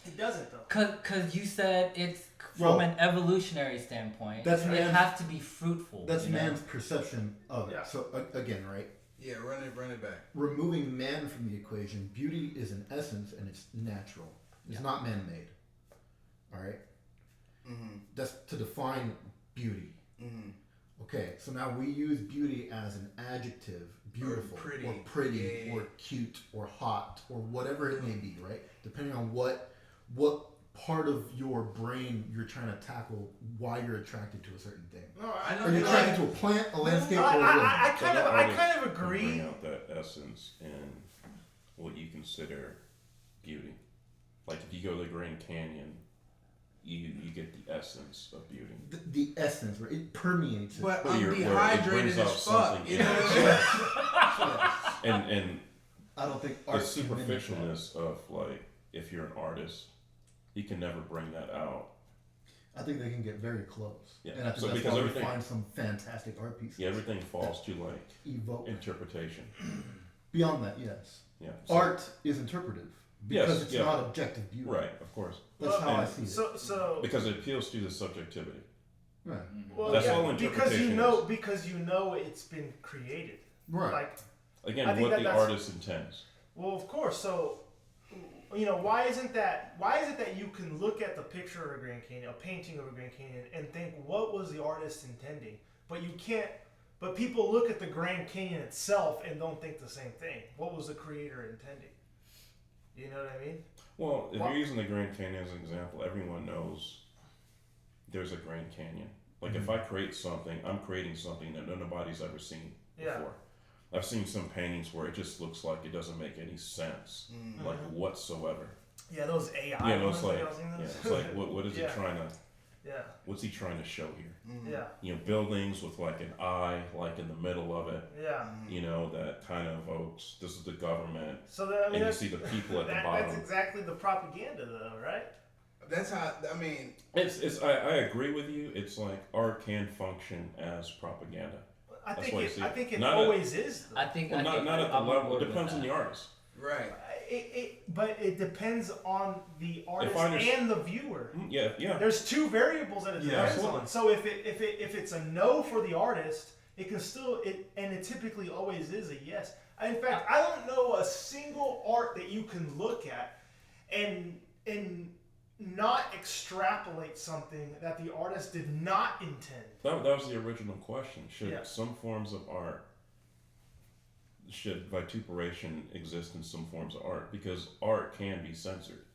It doesn't though. cause you said it's Well, from an evolutionary standpoint. that's it man's- has to be fruitful. That's you know? man's perception of it. Yeah. So again, right? Yeah, run it back. Removing man from the equation, beauty is an essence and it's natural. It's Yeah. not man-made. All right? Mm-hmm. That's to define beauty. Mm-hmm. Okay, so now we use beauty as an adjective, beautiful, or pretty, yeah. or cute, or hot, or whatever it may be, right? Depending on what part of your brain you're trying to tackle, why you're attracted to a certain thing. No, I Are you know. attracted to a plant, a landscape, or a woman? I So kind the of artist can agree. Bring out that essence in what you consider beauty. Like if you go to the Grand Canyon, you get the essence of beauty. The essence, right? It permeates it. But Well, I'm where it dehydrated brings as out fuck. something You know what I'm saying? And I don't think the art can mimic that. superficialness of like if you're an artist, you can never bring that out. I think they can get very close. Yeah. And I think So that's because why we everything- find some fantastic art pieces. Yeah, everything falls to like Evoke. interpretation. Beyond that, yes. Yeah. So- Art is interpretive because Yes, it's yeah. not objective beauty. Right, of course. That's how I And- see it. So Because it appeals to the subjectivity. Right. well, That's yeah, all interpretation because you know it's been created. Right. Like, Again, I think what the that's- artist intends. well, of course. So, you know, why is it that you can look at the picture of a Grand Canyon, a painting of a Grand Canyon, and think what was the artist intending, but you can't. But people look at the Grand Canyon itself and don't think the same thing. What was the creator intending? You know what I mean? Well, if Well- you're using the Grand Canyon as an example, everyone knows there's a Grand Canyon. Like if I create something, I'm creating something that nobody's ever seen Yeah. before. I've seen some paintings where it just looks like it doesn't make any sense, like whatsoever. Yeah, those AI. Yeah, no, it's ones, like, y'all seen yeah, those? it's like what is Yeah. he trying to? Yeah, What's he trying to show here? yeah, You know, buildings with like an eye, like in the middle of it. yeah. You know, that kind of evokes this is the government, So that, I mean, and you that's, see the people at the that's bottom. exactly the propaganda, though, right? That's how. I mean, It's I agree with you. It's like art can function as propaganda. I That's think why I it. see I it. think it Not always is. Though. I think Well, I think not at the I'm on level. board It with depends on that. the artist. right. but it depends on the artist understand- and the viewer. Yeah. There's two variables that it Yeah, depends absolutely. on. So if it's a no for the artist, it can still and it typically always is a yes. In fact, I don't know a single art that you can look at and not extrapolate something that the artist did not intend. That was the original question. Should Yeah. some forms of art, should vituperation exist in some forms of art? Because art can be censored,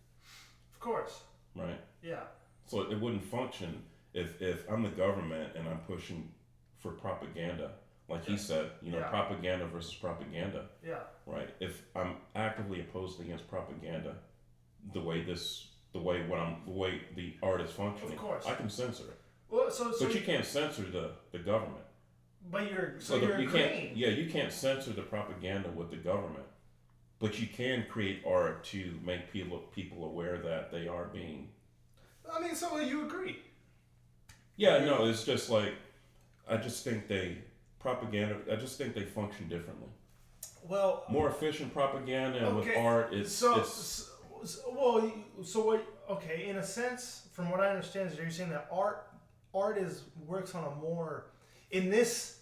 Of course. right? Yeah. So it wouldn't function if I'm the government and I'm pushing for propaganda, like he said, Yeah. propaganda versus propaganda, Yeah. right? If I'm actively opposed against propaganda, the way the art is functioning, Of course. I can censor it. Well, so But you can't censor the government. but you're You agreeing. can't. Yeah, you can't censor the propaganda with the government, but you can create art to make people aware that they are being. I mean, so you agree? Yeah, no, it's just like I just think they function differently. Well, More efficient propaganda and with Okay, art, it's what? Okay, in a sense, from what I understand, is you're saying that art works on a more, in this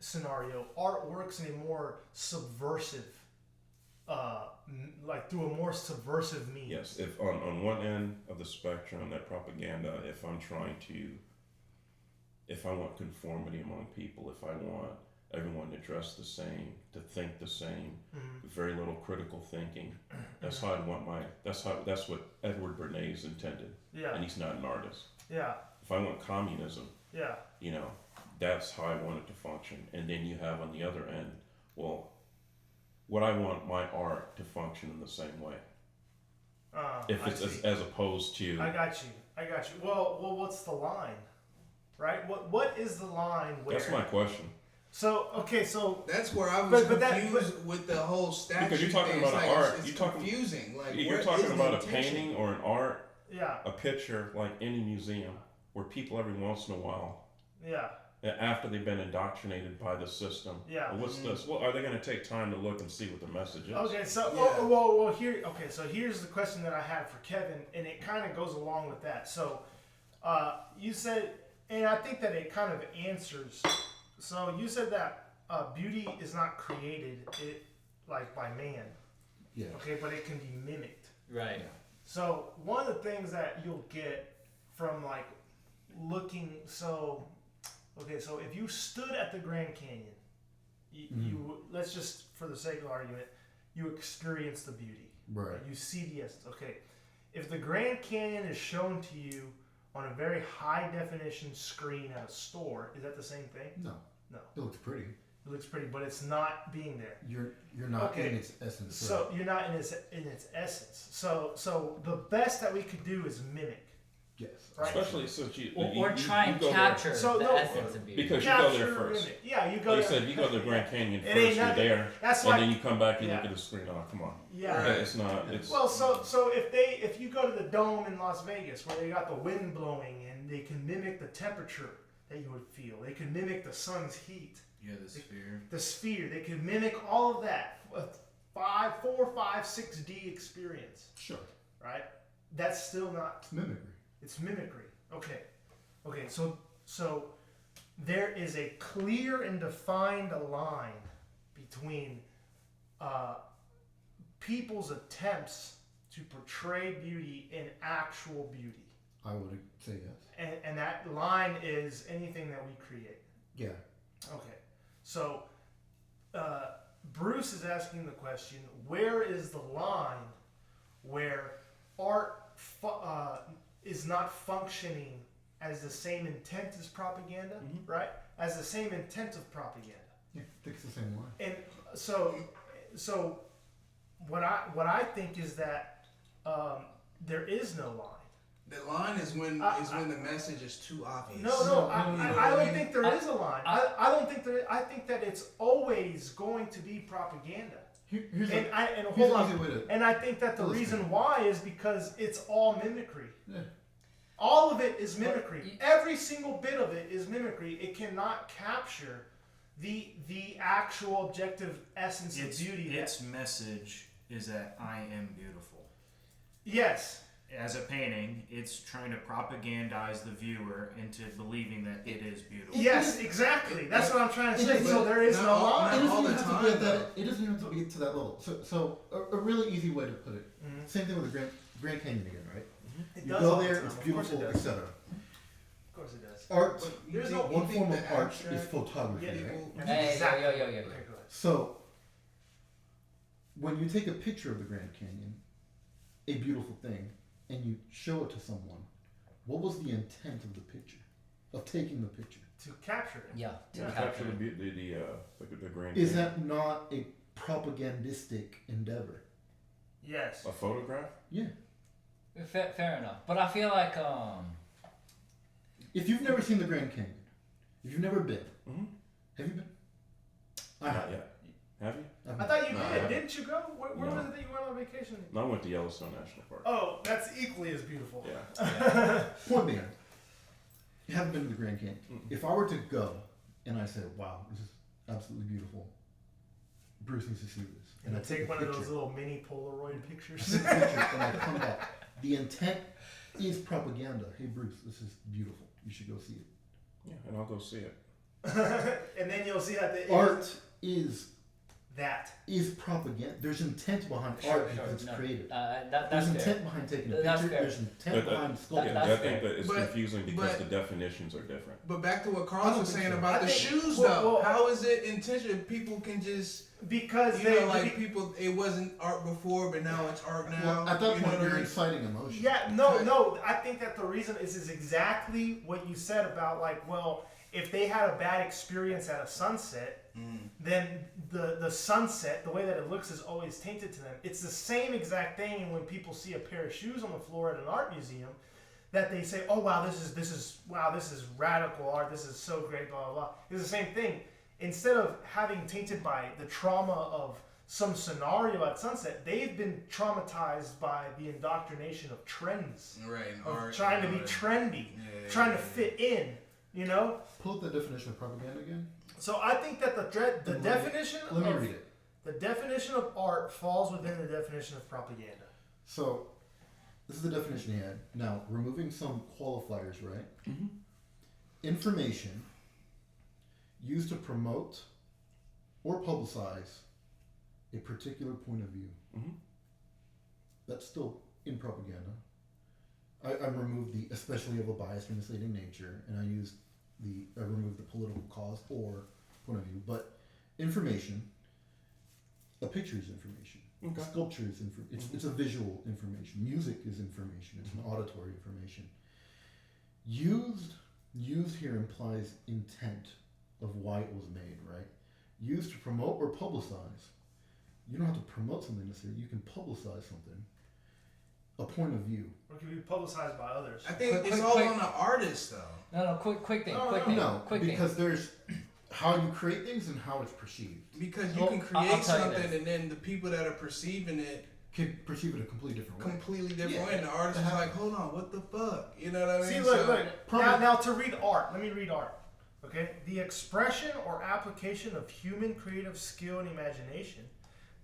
scenario, art works in a more subversive, like through a more subversive means. yes. If on one end of the spectrum, that propaganda, if I want conformity among people, if I want everyone to dress the same, to think the same, very little critical thinking. That's how I'd want that's what Edward Bernays intended. Yeah. And he's not an artist. Yeah. If I want communism, Yeah. that's how I want it to function. And then you have on the other end, well, would I want my art to function in the same way? If I it's see. as opposed to I got you. Well, what's the line? Right? What is the line where? that's my question. So okay, so That's where I was But confused with the whole statue. Because you're talking thing. It's about like, art. It's You're talking- confusing. Like You're what talking is the about a intention? painting or an art, yeah, a picture, like any museum, where people every once in a while, yeah, after they've been indoctrinated by the system, Yeah. well, what's this? Well, are they going to take time to look and see what the message is? okay. So Yeah. well here. Okay, so here's the question that I had for Kevin, and it kind of goes along with that. So, you said, and I think that it kind of answers. So you said that beauty is not created like by man. Yeah. Okay, but it can be mimicked. Right. So one of the things that you'll get from like looking, so if you stood at the Grand Canyon, you let's just for the sake of argument, you experience the beauty. Right. You see the essence. Okay, if the Grand Canyon is shown to you on a very high definition screen at a store, is that the same thing? No. No. It looks pretty. It looks pretty, but it's not being there. You're not Okay. in its essence. So you're not in its essence. So the best that we could do is mimic. yes. Right. Especially since you Or try and go there- capture So, the no, essence of beauty. because you go there Capture, first. mimic. Yeah, you go. Like I there. said, you go to the Grand Canyon It first. ain't You're nothing. there, That's and like then you come back and yeah. look at the screen. Oh, come on. yeah. Yeah, it's not. It's Well, so if you go to the dome in Las Vegas where they got the wind blowing and they can mimic the temperature that you would feel, they can mimic the sun's heat, Yeah, the sphere. the sphere, they can mimic all of that. A 4, 5, 6D experience, Sure. right? That's still not. It's mimicry. It's mimicry. Okay. So there is a clear and defined line between people's attempts to portray beauty in actual beauty. I would say yes. And that line is anything that we create. Yeah. Okay. So Bruce is asking the question, where is the line where art is not functioning as the same intent as propaganda, right? As the same intent of propaganda. Yeah. I think it's the same line. And so what I think is that there is no line. The line is when the message is too obvious. No, I don't mean? think there is a line. I don't think there. I think that it's always going to be propaganda. Here's And here's hold an easy on. way to. And I think that the illustrate. reason why is because it's all mimicry. Yeah. All of it is mimicry. Every single bit of it is mimicry. It cannot capture the actual objective essence of beauty. Its message is that I am beautiful. Yes. As a painting, it's trying to propagandize the viewer into believing that it is beautiful. Yes, exactly. That's what I'm trying to It say. is, So but there is not no all- line. It doesn't all even the have to time, be at though. that. It doesn't even have to be to that level. So a really easy way to put it. Mhm. Same thing with the Grand Canyon again, right? It You does go all the there, time. it's Of course it beautiful, does. etc. Of course it does. Art. But you There's think- no- you One think form the of art is abstract photography, Yeah, right? That's Hey, exactly. yo. Okay, go ahead. So when you take a picture of the Grand Canyon, a beautiful thing, and you show it to someone, what was the intent of the picture, of taking the picture? To capture it. Yeah, to Yeah. Capture capture. the Grand Is Canyon. that not a propagandistic endeavor? Yes. A photograph? Yeah. Fair enough, but I feel like If you've never seen the Grand Canyon, if you've never been, Mhm. have you been? I Not have. yet. Have you? I've I been. thought you No, I did. haven't. Didn't you go? Where No. was it that you went on vacation? No, I went to Yellowstone National Park. Oh, that's equally as beautiful. Yeah. Point being, you haven't been to the Grand Canyon. Mm-mm. If I were to go and I said, "Wow, this is absolutely beautiful," Bruce needs to see this, And I I take a one of those picture. little mini Polaroid pictures. I take a picture and I come back. The intent is propaganda. Hey, Bruce, this is beautiful. You should go see it. Yeah, and I'll go see it. And then you'll see at the end Art is that. propaganda. There's intent behind Sure, art sure, because it's no. creative. That's There's fair. intent behind taking a That's picture. fair. There's intent behind sculpting. That's I think fair. that it's But- confusing because but- the definitions are different. But back to what I Carl don't was think saying so. about I the think- shoes, well, though. well- How is it intentional? People can just, Because you they know, like people. It wasn't art before, but now it's art now. Well, at that you know point, what I you're mean? inciting emotion. Yeah, no. I think that the reason is exactly what you said about like, well, if they had a bad experience at a sunset, then the sunset, the way that it looks, is always tainted to them. It's the same exact thing when people see a pair of shoes on the floor at an art museum, that they say, oh wow, this is radical art. This is so great. Blah blah blah. It's the same thing. Instead of having tainted by the trauma of some scenario at sunset, they've been traumatized by the indoctrination of trends, Right, and of art. trying to and be all that. trendy, Yeah, trying yeah, to yeah. fit in, you know? Pull up the definition of propaganda again. So I think that the Let me- definition Let me of read it. the definition of art falls within the definition of propaganda. So, this is the definition he had. Now, removing some qualifiers, right? Mhm. Information used to promote or publicize a particular point of view. Mhm. That's still in propaganda. I removed the especially of a biased or misleading nature, and I removed the political cause or point of view. But information, a picture is information. Okay. Sculpture is it's a visual information. Music is information. It's an auditory information. Used here implies intent of why it was made, right? Used to promote or publicize. You don't have to promote something necessarily. You can publicize something. A point of view. Or can be publicized by others. I think Quick, it's quick, all quick. on the artist, though. No, quick thing, No, quick no, thing, No, quick thing. because there's how you create things and how it's perceived. Because you Well, can I'll create tell you something, this. and then the people that are perceiving it Can perceive it a completely different way. completely different Yeah. way, and the artist is Uh-huh. like, "Hold on, what the fuck?" You know what I mean? See, look. Probably- Now to read art. Let me read art. Okay? The expression or application of human creative skill and imagination,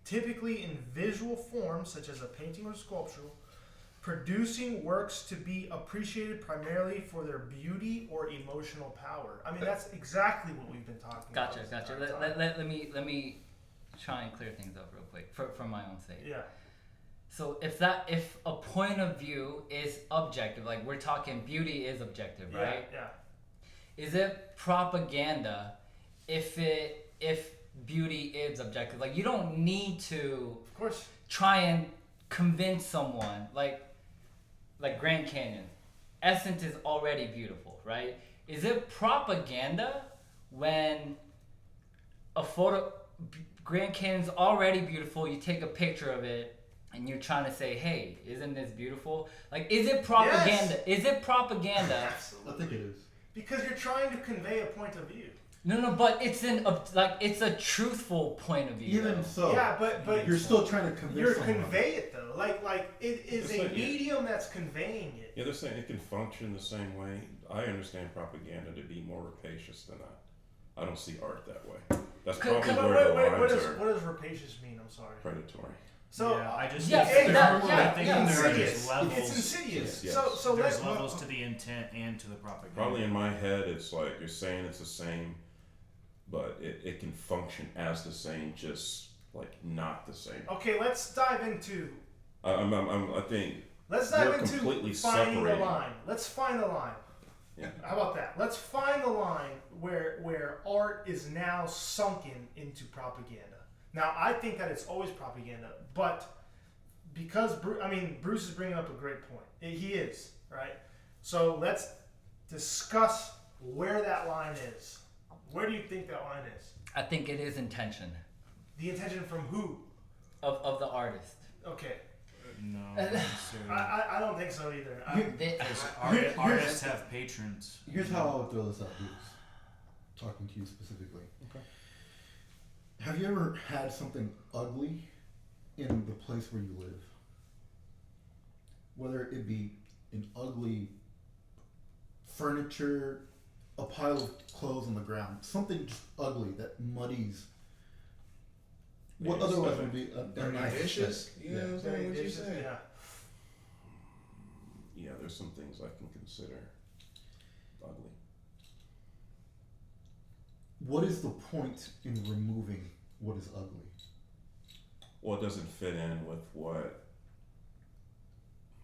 typically in visual forms such as a painting or sculpture, producing works to be appreciated primarily for their beauty or emotional power. I mean, that's exactly what we've been talking Gotcha. about. this Let, entire let, time. let me try and clear things up real quick for my own sake. Yeah. So if a point of view is objective, like we're talking beauty is objective, right? Yeah. Is it propaganda if beauty is objective? Like you don't need to Of course. try and convince someone like Grand Canyon. Essence is already beautiful, right? Is it propaganda when Grand Canyon's already beautiful, you take a picture of it and you're trying to say, hey, isn't this beautiful? Like, is it propaganda? Is it propaganda? I Absolutely. think it is. Because you're trying to convey a point of view. No, but it's it's a truthful point of view. Even though. so, Yeah, but you're still trying to convince you're someone. convey it though. Like it is It's a like- medium that's conveying it. Yeah, they're saying it can function the same way. I understand propaganda to be more rapacious than that. I don't see art that way. That's Could- probably could- where the Wait, lines what are does rapacious mean? I'm sorry. predatory. So yeah, I just Yeah, think that- there, yeah, I think yeah. there are insidious. just levels. It's insidious. Yes. So There's let's levels to the intent and to the propaganda. Probably in my head, it's like you're saying it's the same, but it can function as the same, just like not the same. okay. Let's dive into. I think Let's dive We're into completely finding separating. the line. Let's find the line. Yeah. How about that? Let's find the line where art is now sunken into propaganda. Now, I think that it's always propaganda, but because Bruce is bringing up a great point. He is, right? So let's discuss where that line is. Where do you think that line is? I think it is intention The intention from who? of the artist. Okay, No, I don't think so either. artists have patrons. Here's how I would throw this out, Bruce. Talking to you specifically. Okay. Have you ever had something ugly in the place where you live? Whether it be an ugly furniture, a pile of clothes on the ground, something just ugly that muddies what Yeah, otherwise aesthetic. would be a Dirty nice dishes. aesthetic. You know what I'm saying? What you It's just- say? yeah. Yeah, there's some things I can consider ugly. What is the point in removing what is ugly? Well, it doesn't fit in with what.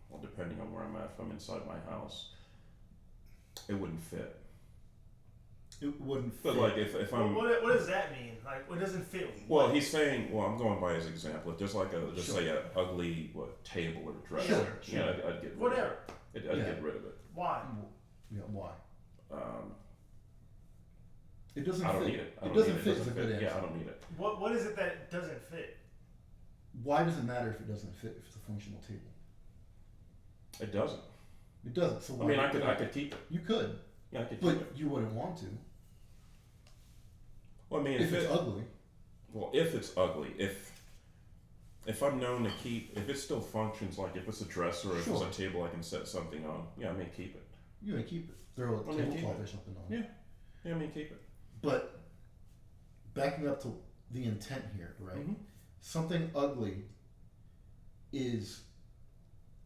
Well, depending on where I'm at, if I'm inside my house, it wouldn't fit. It wouldn't But fit. like if I'm What does that mean? Like, what doesn't fit? well, he's saying. Well, I'm going by his example. If there's like a just Sure. say a ugly table or dresser, Sure, yeah, I'd get rid Whatever. Of it. I'd Yeah. get rid of it. Why? Yeah, why? Um, It doesn't I don't fit. need it. I It don't doesn't need it. fit It is a doesn't good fit. answer. Yeah, I don't need it. What is it that doesn't fit? Why does it matter if it doesn't fit if it's a functional table? It doesn't. It doesn't. So I why mean, I would could it? keep it. You could, Yeah, I could keep but it. you wouldn't want to Well, I mean, if it's ugly. well, if it's ugly, if I'm known to keep, if it still functions like if it's a dresser or if Sure. it's a table I can set something on, yeah, I may keep it. You may keep it. Throw a I mean, keep tablecloth it. or something on. Yeah. Yeah, I may keep it. But backing up to the intent here, right? Mhm. Something ugly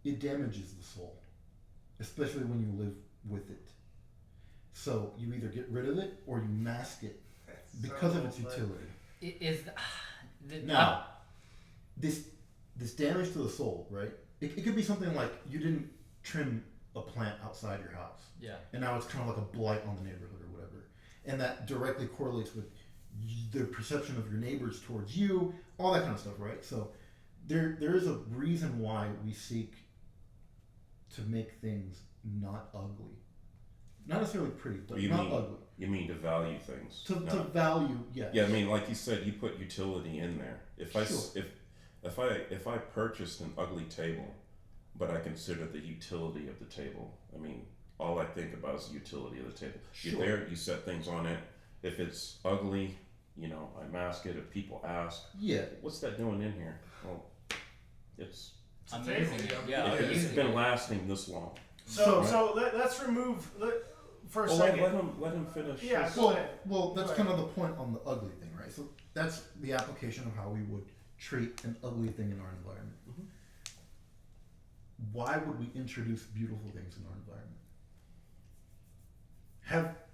it damages the soul, especially when you live with it. So you either get rid of it or you mask it because of its utility. It is Now, this damage to the soul, right? It could be something like you didn't trim a plant outside your house, yeah. and now it's kind of like a blight on the neighborhood or whatever, and that directly correlates with the perception of your neighbors towards you, all that kind of stuff, right? So there is a reason why we seek to make things not ugly, not necessarily pretty, but You not mean- ugly. You mean to value things. To No. value, yes. Yeah, I mean, like you said, you put utility in there. If I s Sure. if I purchased an ugly table, but I consider the utility of the table, I mean, all I think about is the utility of the table. Sure. You're there, you set things on it. If it's ugly, you know, I mask it. If people ask, Yeah. what's that doing in here? Well, it's I'm table, using it. yeah. Yeah, I'm it's using been it. lasting this long. So let's remove for a Well, second. let him finish. Yeah, his- go Well, ahead. well, that's Go kind of the point on the ugly thing, right? So that's the application of how we would treat an ugly thing in our environment. Mhm. Why would we introduce beautiful things in our environment?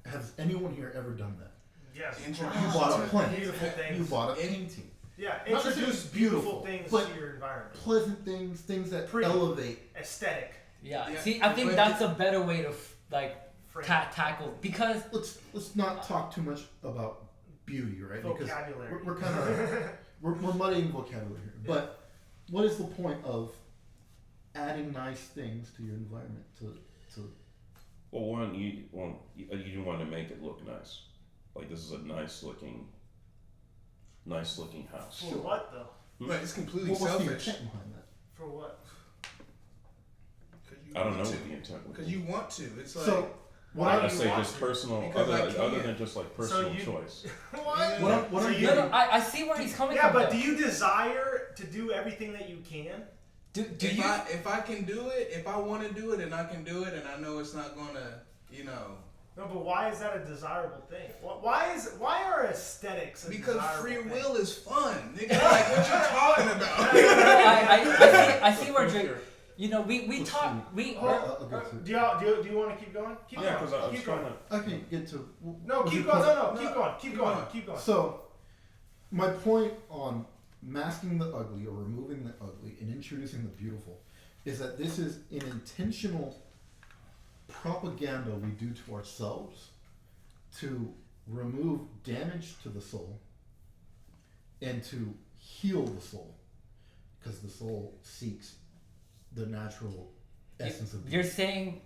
Has anyone here ever done that? Yes, Introduce You bought a plant. beautiful things. You bought a painting. Yeah, Not introduce necessarily beautiful beautiful, things but to your environment. Pleasant things, things that Pretty. elevate. Aesthetic. Yeah. Yeah, See, I think but that's a better way to Frame. tackle because Let's not talk too much about beauty, right? Vocabulary. Because we're kind of we're muddying vocabulary here. Yeah. But what is the point of adding nice things to your environment? To Well, you want to make it look nice. Like this is a nice looking house. For what though? But it's completely what's the selfish. intent behind that? For what? I don't know what the intent would Because be. you want to. It's like So what Why I do I you say want just to? personal, Because I other can. than just like So personal you- choice. What? what So I'm you- no, getting, no, I see where he's coming Yeah, from. but though. do you desire to do everything that you can? do if you? I can do it, if I want to do it and I can do it, and I know it's not gonna, you know, No, but why is that a desirable thing? Why are aesthetics a Because desirable free thing? will is fun. Nigga, like, what you talking about? I see where Drake. You know, we talk. We. I'll get to it. Do you want to keep going? Keep Yeah, going. because I was Keep trying going. to. I can get to. No, what's keep your going. point? No, keep going. Keep going. Keep going. So, my point on masking the ugly or removing the ugly and introducing the beautiful is that this is an intentional propaganda we do to ourselves to remove damage to the soul and to heal the soul, because the soul seeks the natural essence of You're beauty. saying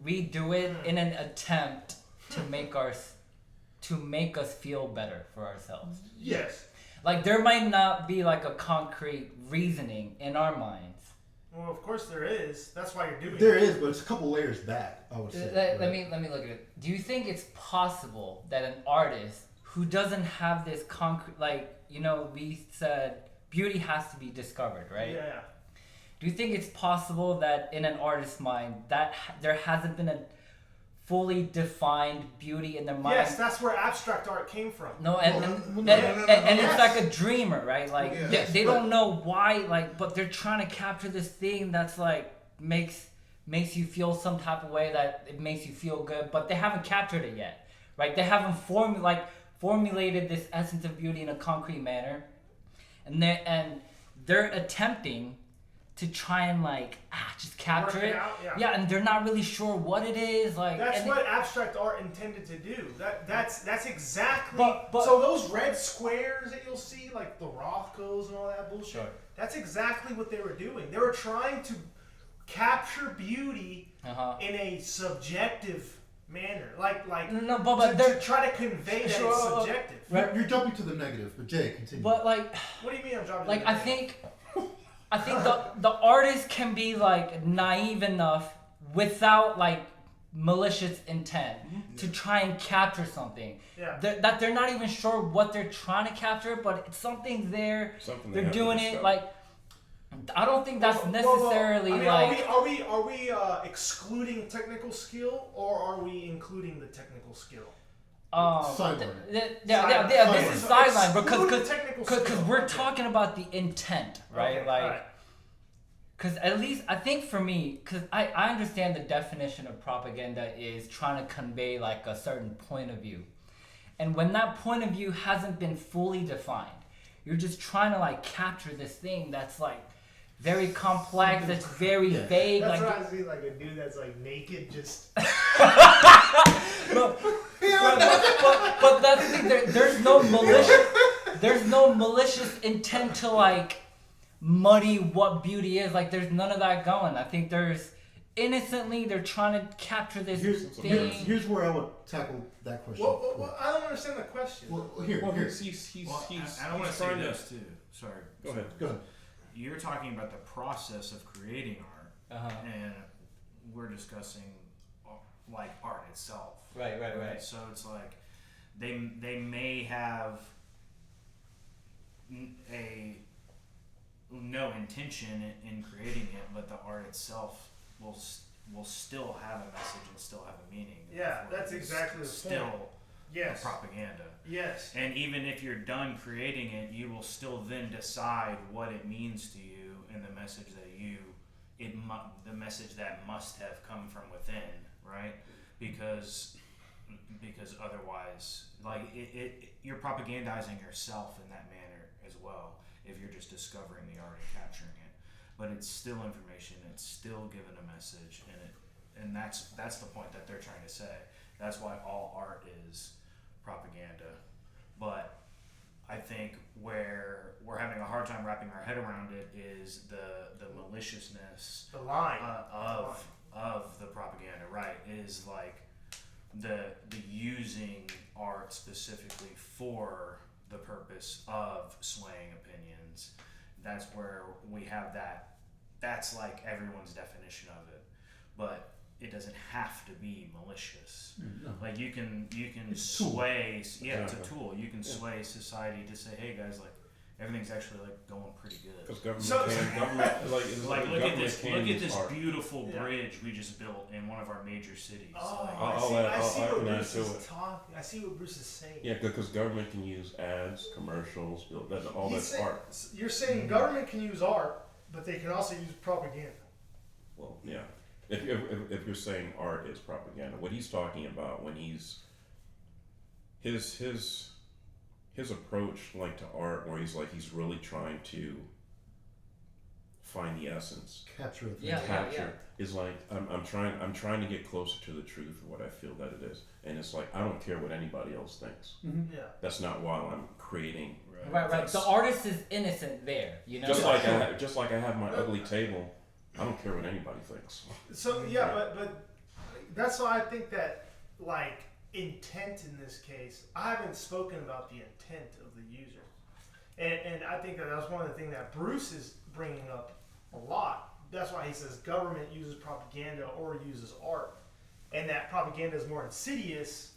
we do it in an attempt to make us feel better for ourselves. Yes. Like there might not be like a concrete reasoning in our minds. Well, of course there is. That's why you're doing There it. is, but it's a couple layers back, I would say. Let right? me look at it. Do you think it's possible that an artist who doesn't have this concrete, like, you know, we said beauty has to be discovered, right? Yeah. Do you think it's possible that in an artist's mind that there hasn't been a fully defined beauty in their mind? Yes, that's where abstract art came from. No, and No, and yes. it's like a dreamer, right? Like Yes, they but- don't know why, like, but they're trying to capture this thing that's like makes you feel some type of way, that it makes you feel good, but they haven't captured it yet, right? They haven't formulated this essence of beauty in a concrete manner, and they're attempting to try and like just capture Work it it. out, yeah. Yeah, and they're not really sure what it is. Like That's and what abstract art intended to do. That's exactly. But- so those red squares that you'll see, like the Rothkos and all that bullshit. Sure. That's exactly what they were doing. They were trying to capture beauty in a subjective manner, like No, but to they're try to convey that Sure. it's subjective. Right. You're jumping to the negative, but Jay, continue. but like. What do you mean I'm dropping? Like the I name? think the artist can be like naive enough without like malicious intent to try and capture something. Yeah. That they're not even sure what they're trying to capture, but it's something there. Something they They're have to doing it discover. like I don't think that's necessarily I mean, like are we excluding technical skill, or are we including the technical skill? Sideline. yeah, this is sideline Excluding because technical because skill. we're Okay. talking about the intent, right? Okay, Like alright. because at least I think for me, because I understand the definition of propaganda is trying to convey like a certain point of view. And when that point of view hasn't been fully defined, you're just trying to like capture this thing that's like very complex, that's very Yeah. vague. That's like, what I see, like a dude that's like naked, just. but that's the thing, there's no malicious intent to like muddy what beauty is. Like there's none of that going. I think there's innocently they're trying to capture this thing. Here's where I would tackle that question. Well, I don't understand the question. Well, here. Well, he's Well, I want to say trying this too. Sorry. Go ahead. Go ahead. You're talking about the process of creating art, Uh-huh. and we're discussing like art itself. Right. So it's like they may have no intention in creating it, but the art itself will still have a message and still have a meaning. Yeah, Therefore, that's it's exactly the still point. Yes. propaganda. Yes. And even if you're done creating it, you will still then decide what it means to you and the message that the message that must have come from within, right? Because otherwise, like you're propagandizing yourself in that manner as well. If you're just discovering the art and capturing it, but it's still information. It's still given a message, and that's the point that they're trying to say. That's why all art is propaganda. But I think where we're having a hard time wrapping our head around it is the maliciousness The line. of the propaganda, right? Is like the using art specifically for the purpose of swaying opinions. That's where we have that. That's like everyone's definition of it, but it doesn't have to be malicious. No. Like you can It's a tool. sway. Yeah, it's a Exactly. tool. You can sway society to say, hey guys, like everything's actually like going pretty good. Because government So- government like it's Like look at government this, can look at use this art. beautiful Yeah. bridge we just built in one of our major cities. Oh, Like, I see I'll what add Bruce to is it. talking. I see what Bruce is saying. Yeah, because government can use ads, commercials, all He's that's saying- art. You're saying government can use art, but they can also use propaganda. Well, yeah. If you're saying art is propaganda, what he's talking about when he's his approach like to art, where he's really trying to find the essence, Capture it. Yeah. capture, is like I'm trying to get closer to the truth of what I feel that it is, and it's like I don't care what anybody else thinks. Yeah. That's not why I'm creating. Right. The artist is innocent there, you know. Just like I have my ugly table, I don't care what anybody thinks. So yeah, but that's why I think that like intent in this case, I haven't spoken about the intent of the user, and I think that was one of the things that Bruce is bringing up a lot. That's why he says government uses propaganda or uses art, and that propaganda is more insidious.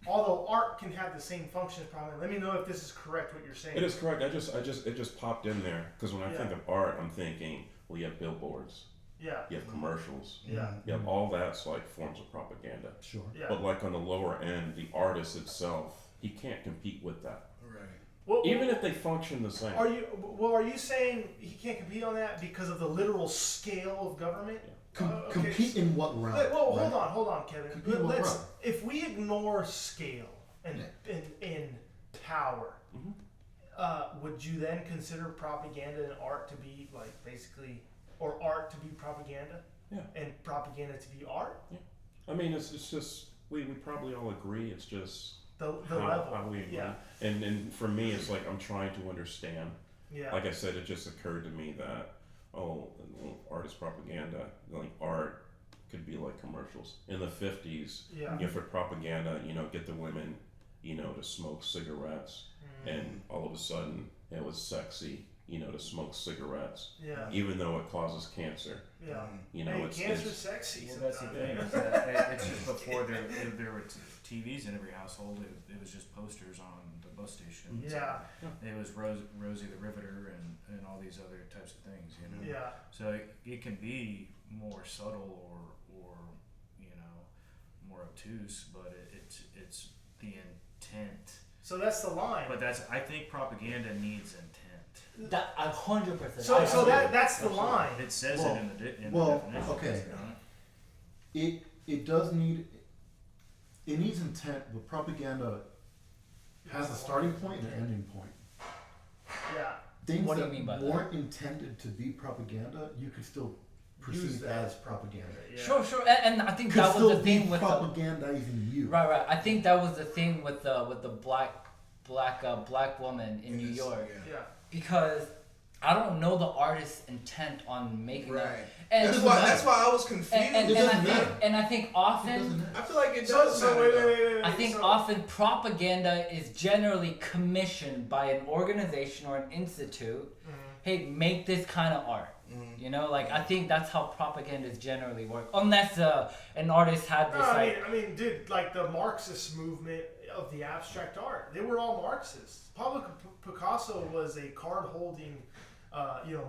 Although art can have the same function as propaganda. Let me know if this is correct what you're saying. It is correct. It just popped in there because when I think of art, I'm thinking, well, you have billboards, Yeah. you have commercials, Yeah. you have all that's like forms of propaganda. Sure. Yeah. But like on the lower end, the artist itself, he can't compete with that. Right. Well, Even if they function the same. Are you saying he can't compete on that because of the literal scale of government? Okay. Compete in what realm? Well, right? hold on, Kevin. Compete in what Let's realm? if we ignore scale and power, would you then consider propaganda and art to be like basically, or art to be propaganda? Yeah. And propaganda to be art? I mean, it's just we probably all agree. It's just The how level. we agree. Yeah. And for me, it's like I'm trying to understand. Yeah. Like I said, it just occurred to me that art is propaganda. Like art could be like commercials in the 50s. Yeah. For propaganda, get the women, to smoke cigarettes, and all of a sudden it was sexy, to smoke cigarettes, Yeah. even though it causes cancer. Yeah. Hey, cancer's sexy. Well, that's the sometimes. thing. Is that it's just before there were TVs in every household. It was just posters on the bus stations. Yeah. It was Rosie the Riveter and all these other types of things. Yeah. So it can be more subtle or more obtuse, but it's the intent. So that's the line. But I think propaganda needs intent. That 100%. So that's the line. It says Well, it in the definition. okay. you know? It does need. It needs intent, but propaganda has a starting point and an ending point. Yeah. Things What do you that mean by that? weren't intended to be propaganda, you could still Use perceive that. as propaganda. Yeah. Sure, and I think Could that still was the be thing with the propagandizing you. right. I think that was the thing with the black woman in New It is, York, yeah. Yeah. because I don't know the artist's intent on making that. Right. And That's why I was confused. and I think It often. doesn't matter. I feel like it So does. matter, wait. though. I think often propaganda is generally commissioned by an organization or an institute. Hey, make this kind of art. I think that's how propagandas generally work. Unless an artist had No, this I mean, dude, like the Marxist movement of the abstract art, they were all Marxists. Pablo Picasso was a card-holding,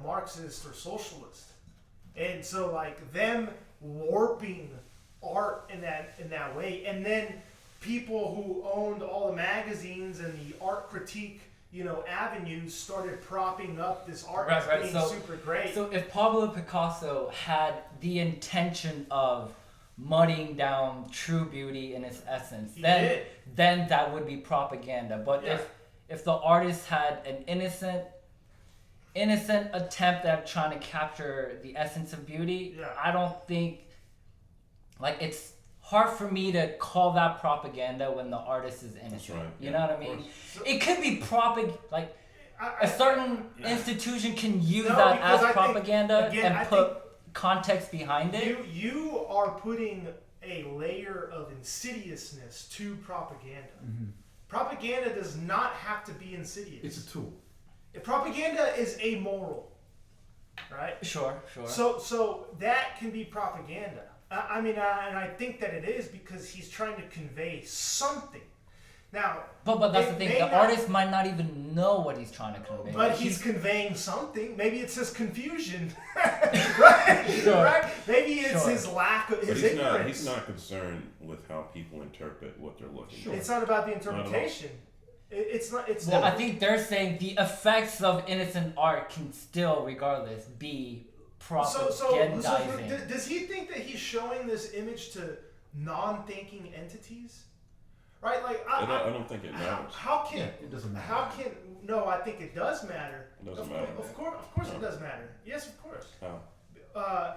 Marxist or socialist, and so like them warping art in that way, and then people who owned all the magazines and the art critique, avenues started propping up this art as being super great. So if Pablo Picasso had the intention of muddying down true beauty in its essence, He then did. then that would be propaganda. But Yeah. if the artist had an innocent attempt at trying to capture the essence of beauty, Yeah. I don't think it's hard for me to call that propaganda when the artist is innocent. That's right. You know what I mean? So- It could be a certain Yeah. institution can use No, that because as I think, propaganda again, I and put context behind it. You are putting a layer of insidiousness to propaganda. Propaganda does not have to be insidious. It's a tool. Propaganda is amoral, right? Sure. So that can be propaganda. And I think that it is because he's trying to convey something. Now, But that's it the thing. may The not- artist might not even know what he's trying to convey. but Like, he's conveying something. Maybe it's his confusion, right? Sure. Right? Maybe it's Sure. his lack of But his he's ignorance. he's not concerned with how people interpret what they're looking Sure. at. It's not about the at all. interpretation. It's not. It's I think they're saying the effects of innocent art can still, regardless, be So propagandizing. does he think that he's showing this image to non-thinking entities? Right? Like I don't think it matters. how can Yeah, it doesn't matter. how can no? I think it does matter. It doesn't of, matter. Of course, No. it does matter. Yes, of course. How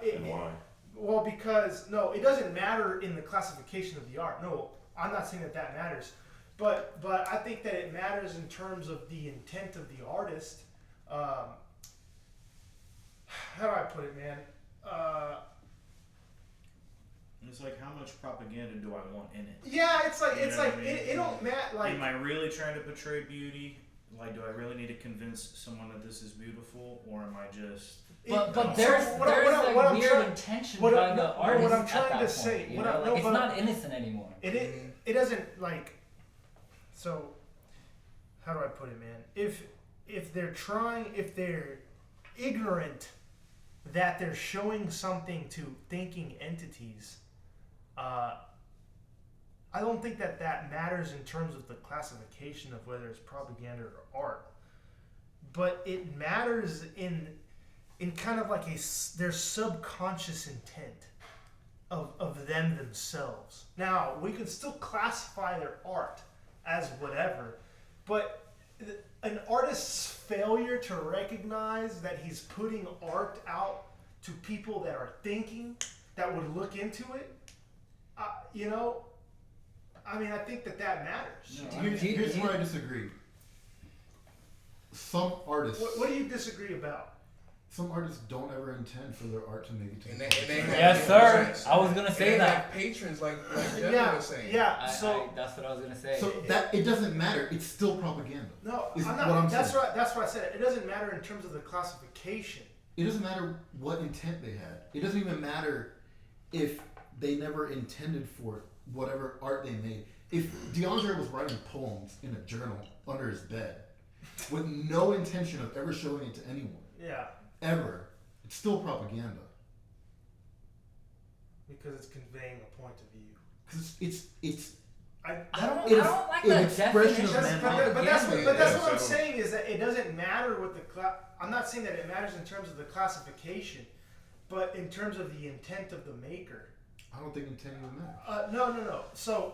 It, and why? Well, because no, it doesn't matter in the classification of the art. No, I'm not saying that that matters, but I think that it matters in terms of the intent of the artist. How do I put it, man? It's like, how much propaganda do I want in it? Yeah, it's like You it's know like what I mean? it don't matter. Like Am I really trying to portray beauty? Like, do I really need to convince someone that this is beautiful, or am I just? But so there's what I'm like weird trying- intention what by I'm- the no, what artist I'm trying at that to point. say- You what know? I- Like, no, it's but- not innocent anymore. it doesn't like. So, how do I put it, man? If they're ignorant that they're showing something to thinking entities, I don't think that matters in terms of the classification of whether it's propaganda or art. But it matters in kind of like their subconscious intent of them themselves. Now, we can still classify their art as whatever, but an artist's failure to recognize that he's putting art out to people that are thinking, that would look into it, you know, I mean, I think that matters. No, Here's where I disagree. Some artists, What do you disagree about? some artists don't ever intend for their art to make it to And the they public. have Yes, sir. patrons. I was gonna And say they that. have patrons like Jeff Yeah, was saying. yeah. So That's what I was gonna say. So that it doesn't matter. It's still propaganda. no, is I'm what not. I'm That's saying. right. That's what I said. It doesn't matter in terms of the classification. It doesn't matter what intent they had. It doesn't even matter if they never intended for whatever art they made. If DeAndre was writing poems in a journal under his bed with no intention of ever showing it to anyone, Yeah, ever, it's still propaganda. because it's conveying a point of view. Because it's I it don't is like an that expression definition. of That's, manhood. but that's Yeah, what I'm so- saying is that it doesn't matter what the I'm not saying that it matters in terms of the classification, but in terms of the intent of the maker. I don't think intent even matters. No. So,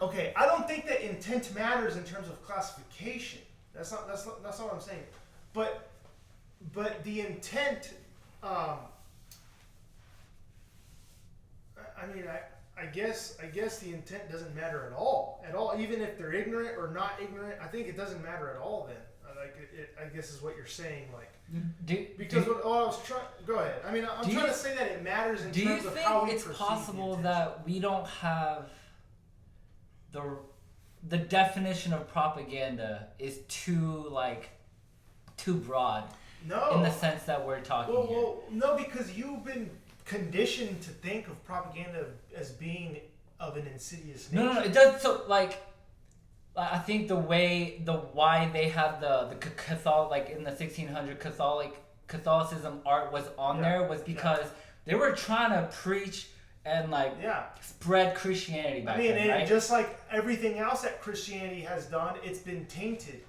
okay, I don't think that intent matters in terms of classification. That's not what I'm saying. But the intent. I mean, I guess the intent doesn't matter at all. Even if they're ignorant or not ignorant, I think it doesn't matter at all. Then, like, I guess is what you're saying, like. Because what I was trying. Go ahead. I mean, I'm Do trying you- to say that it matters in Do you terms of how think we it's perceive possible the that we don't have the definition of propaganda is too broad no in the sense that we're talking here? well, no, because you've been conditioned to think of propaganda as being of an insidious nature. No, it does. So like, I think the why they have the Catholic, like in the 1600 Catholicism art was on Yeah. there was because they were trying to preach and like Yeah. spread Christianity back I mean, then, and right? just like everything else that Christianity has done, it's been tainted,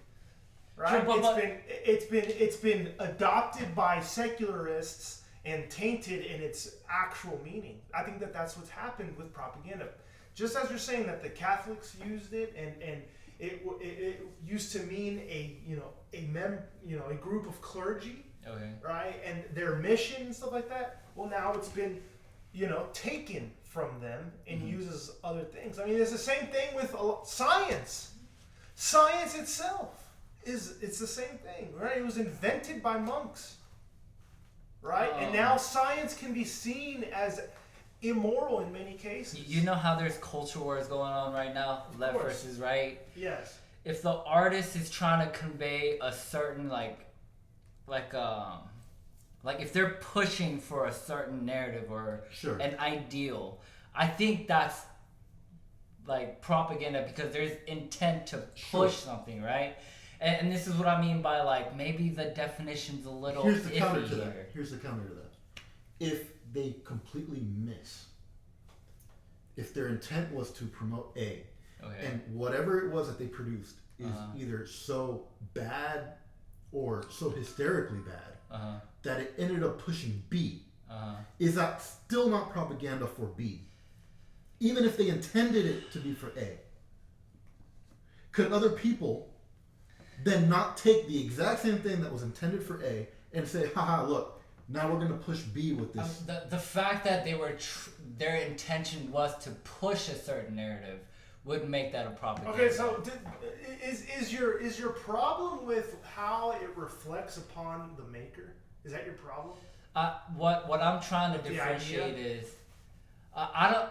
right? Sure, but- It's been adopted by secularists and tainted in its actual meaning. I think that that's what's happened with propaganda. Just as you're saying that the Catholics used it, and it used to mean a group of clergy, Okay. right, and their mission and stuff like that. Well, now it's been taken from them and uses other things. I mean, it's the same thing with science. Science itself it's the same thing, right? It was invented by monks, right? And now science can be seen as immoral in many cases. You know how there's culture wars going on right now, left course. versus right. Yes. If the artist is trying to convey a certain like if they're pushing for a certain narrative or Sure. an ideal, I think that's like propaganda because there's intent to push something, right? And this is what I mean by like maybe the definition's a little Here's the counter iffy to that. here. Here's the counter to that. If they completely miss, if their intent was to promote A, Okay. and whatever it was that they produced is Uh-huh. either so bad or so hysterically bad Uh-huh. that it ended up pushing B, Uh-huh. is that still not propaganda for B? Even if they intended it to be for A. Could other people then not take the exact same thing that was intended for A and say, haha, look, now we're going to push B with this. The fact that they were their intention was to push a certain narrative would make that a propaganda. Okay, so is your problem with how it reflects upon the maker? Is that your problem? What I'm trying to The differentiate idea? is I don't.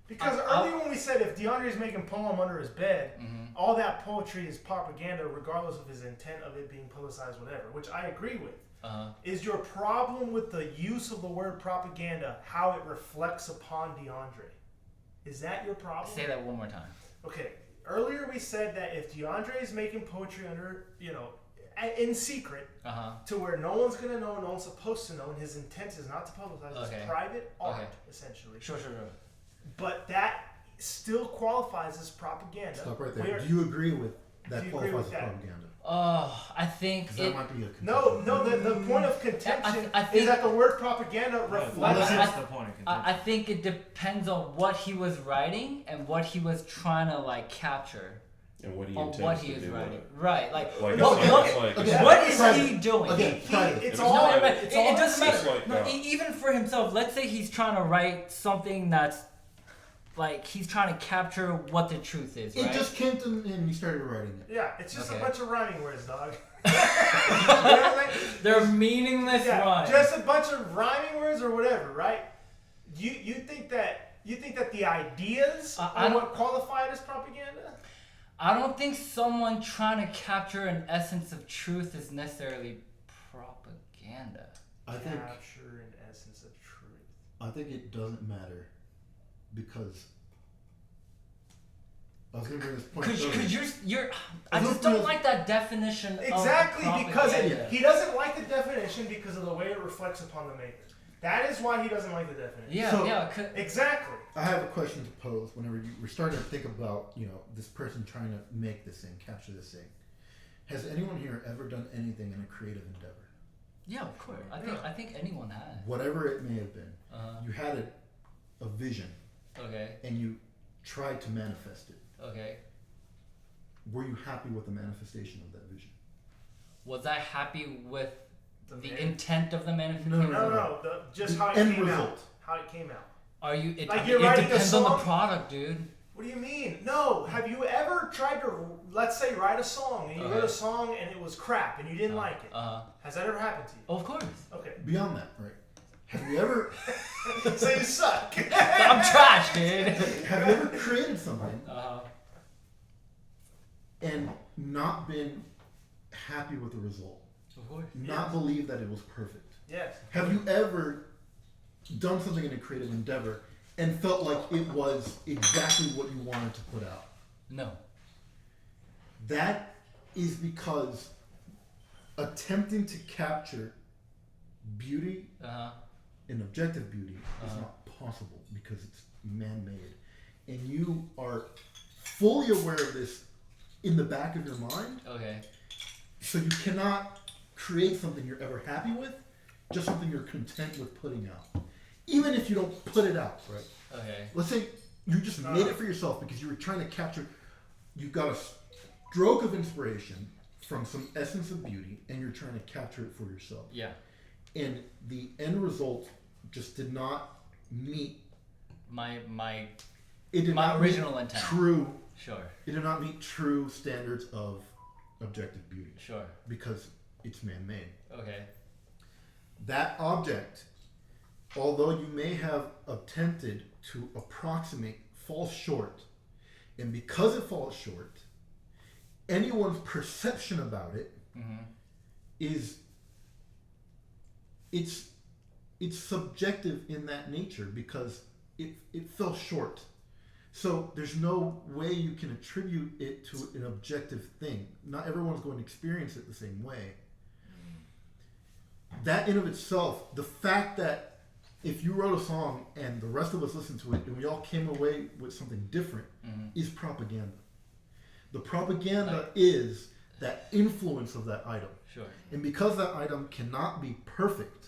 Because earlier when we said if DeAndre's making poem under his bed, Mm-hmm. all that poetry is propaganda, regardless of his intent of it being publicized, whatever. Which I agree with. Is your problem with the use of the word propaganda how it reflects upon DeAndre? Is that your problem? Say that one more time. Okay. Earlier we said that if DeAndre is making poetry under, in secret, to where no one's gonna know, no one's supposed to know, and his intent is not to publicize, Okay. it's private art, Okay. essentially. Sure. But that still qualifies as propaganda. Stop right there. Where- Do you agree with that Do you agree qualifies with as that? propaganda? I think Because that it. might be a No, contention. the point of contention I think- is that the word propaganda Well, reflects. that's the point of contention. I think it depends on what he was writing and what he was trying to like capture And what he on intends what to he is do with writing. it. Right, like Like, No, it's look, like, again, what is private. he doing? Again, private. It's It's all. not- It's it all doesn't It's matter. like, No, even for himself, let's say he's trying to write something that's like he's trying to capture what the truth is, It right? just came to me and you started writing it. Yeah, it's just Okay. a bunch of rhyming words, dog. You know what I mean? They're meaningless Yeah, rhymes. just a bunch of rhyming words or whatever, right? You think that the ideas I are don't- what qualify it as propaganda? I don't think someone trying to capture an essence of truth is necessarily propaganda. I think Capture an essence of truth. it doesn't matter because I was gonna bring this point. Cause earlier. you're I just don't like that definition Exactly, of because propaganda. he doesn't like the definition because of the way it reflects upon the maker. That is why he doesn't like the definition. Yeah, So- yeah. Exactly. I have a question to pose whenever we're starting to think about, this person trying to make this thing, capture this thing. Has anyone here ever done anything in a creative endeavor? Yeah, of course. Yeah. I think anyone has. Whatever it may have been. Uh-huh. You had a vision Okay. and you tried to manifest it. Okay. Were you happy with the manifestation of that vision? Was I happy with the man- intent of the manifestation? No. Just The how it end came out. result. How it came out. Are you? It, Like you're it writing a depends on the song? product, dude. What do you mean? No. Have you ever tried to, let's say, write a song and you wrote a Okay. song and it was crap and you didn't like it? Has that ever happened to you? Of course. Okay. Beyond that, right? Have you ever So you suck. I'm trash, dude. have you ever created something Uh-huh. and not been happy with the result? Of course. Not believe that it was perfect? Yes. Have you ever done something in a creative endeavor and felt like it was exactly what you wanted to put out? No. That is because attempting to capture beauty Uh-huh. and objective beauty is not possible because it's man-made. And you are fully aware of this in the back of your mind, Okay. so you cannot create something you're ever happy with, just something you're content with putting out. Even if you don't put it out, right? Okay. Let's say you just made it for yourself because you were trying to capture, you got a stroke of inspiration from some essence of beauty and you're trying to capture it for yourself. Yeah. And the end result just did not meet My it did My not original meet intent. true sure. it did not meet true standards of objective beauty Sure. because it's man-made. Okay. That object, although you may have attempted to approximate, falls short. And because it falls short, anyone's perception about it is it's subjective in that nature because it fell short. So there's no way you can attribute it to an objective thing. Not everyone's going to experience it the same way. That in of itself, the fact that if you wrote a song and the rest of us listened to it and we all came away with something different is propaganda. The propaganda is that influence of that item. Sure. And because that item cannot be perfect,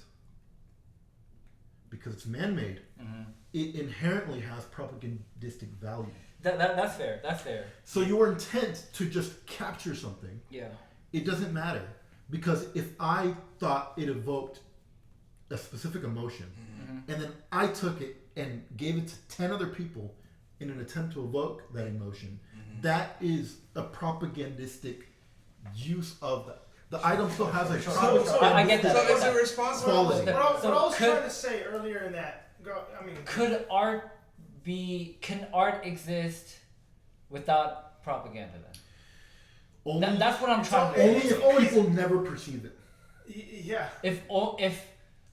because it's man-made, it inherently has propagandistic value. That's fair. That's fair. So your intent to just capture something, Yeah. it doesn't matter. Because if I thought it evoked a specific emotion, and then I took it and gave it to 10 other people in an attempt to evoke that emotion, that is a propagandistic use of that. The item still has a I get that. So it's a responsible Quality. What I was could- trying to say earlier in that, Can art exist without propaganda then? Only, That's what I'm trying to only if people never perceive it. yeah. If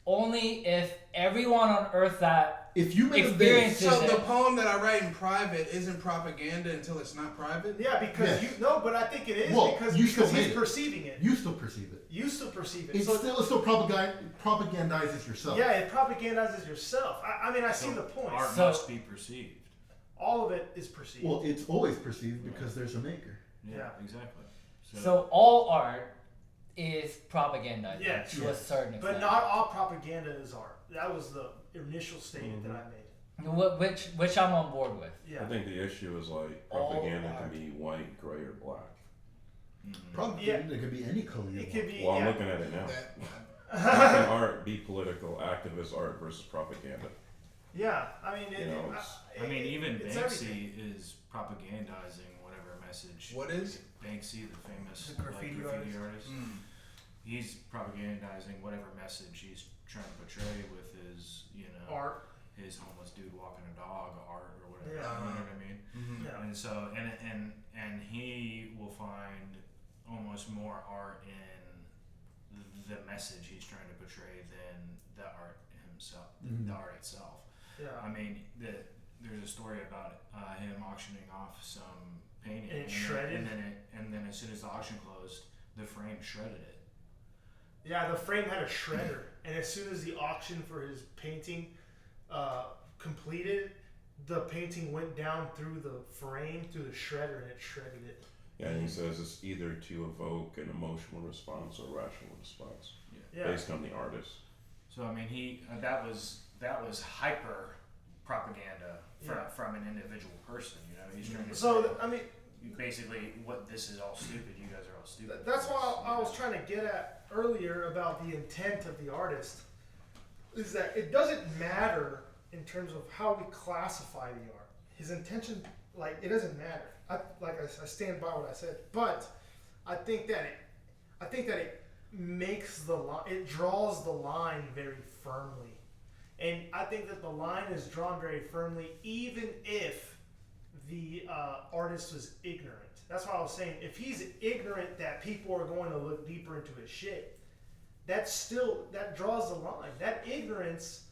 only if everyone on earth that If you make a experiences bass, So it, the poem that I write in private isn't propaganda until it's not private? Yeah, because Yes. but I think it is Well, because you still made he's it. perceiving it. you still perceive it. You still perceive it. It So still propagandizes yourself. yeah, it propagandizes yourself. I mean, I see the point. Art So- must be perceived. All of it is perceived. Well, it's always perceived because there's a maker. Yeah, exactly. so all art is propaganda Yeah, to a certain extent. but not all propaganda is art. That was the initial statement that I made. Which I'm on board with. Yeah. I think the issue is like All propaganda art. can be white, gray, or black. Propaganda could be any color you It want. could be. Well, I'm yeah. looking at it now. That, How can art be political, activist art versus propaganda? Yeah, I mean, You know, it's- I mean, even it's everything. Banksy is propagandizing whatever message. what is? Banksy, the famous The graffiti artist? Mm. He's propagandizing whatever message he's trying to portray with his, Art. his homeless dude walking a dog art or whatever. Yeah. You know what I mean? Mm-hmm. Yeah. And so, and he will find almost more art in the message he's trying to portray than the art himself, the art itself. Yeah. I mean, there's a story about him auctioning off some painting, And it shredded? and then as soon as the auction closed, the frame shredded it. Yeah, the frame had a shredder, and as soon as the auction for his painting completed, the painting went down through the frame, through the shredder, and it shredded it. Yeah, and he says it's either to evoke an emotional response or rational response Yeah. based on the artist. So I mean, that was hyper propaganda from an individual person. He's trying to So, say, I mean, basically, this is all stupid. You guys are all stupid. that's what I was trying to get at earlier about the intent of the artist. Is that it doesn't matter in terms of how we classify the art. His intention, it doesn't matter. I stand by what I said, but I think that it makes the line. It draws the line very firmly, and I think that the line is drawn very firmly, even if the artist was ignorant. That's why I was saying, if he's ignorant that people are going to look deeper into his shit, that draws the line. That ignorance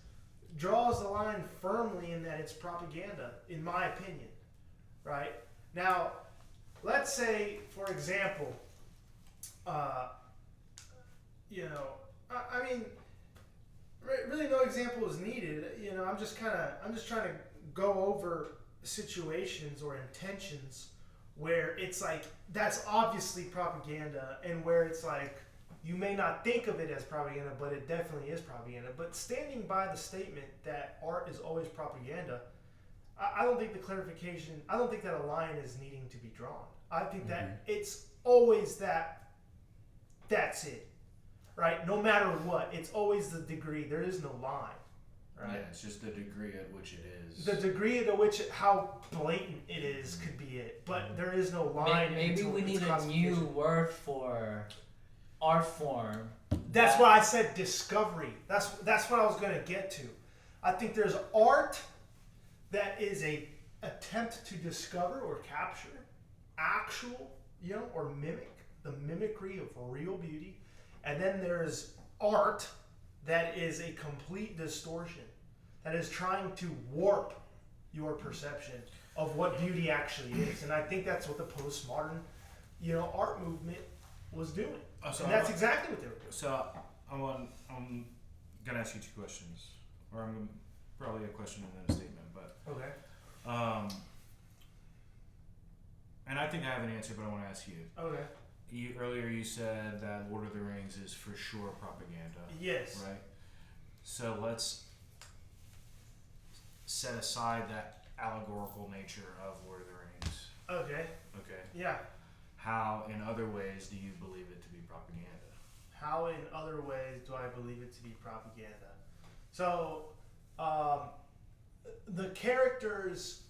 draws the line firmly in that it's propaganda, in my opinion. Right? Now, let's say, for example, I mean, really no example is needed. I'm just trying to go over situations or intentions where it's like that's obviously propaganda, and where it's like you may not think of it as propaganda, but it definitely is propaganda. But standing by the statement that art is always propaganda, I don't think I don't think that a line is needing to be drawn. I think that it's always that's it, right? No matter what, it's always the degree. There is no line, right? Yeah, it's just the degree at which it is. The degree to which how blatant it is could be it, but there is no line. Maybe we need a new word for art form. That's why I said discovery. That's what I was going to get to. I think there's art that is a attempt to discover or capture actual, or mimic, the mimicry of real beauty. And then there's art that is a complete distortion, that is trying to warp your perception of what beauty actually is. And I think that's what the postmodern, art movement was doing. So And that's exactly what they were doing. So I'm gonna ask you two questions, or I'm gonna probably a question and then a statement, but Okay. and I think I have an answer, but I want to ask you. Okay. Earlier you said that Lord of the Rings is for sure propaganda, Yes. right? So let's set aside that allegorical nature of Lord of the Rings. Okay. Okay. Yeah. How, in other ways, do you believe it to be propaganda? How in other ways do I believe it to be propaganda? So, the characters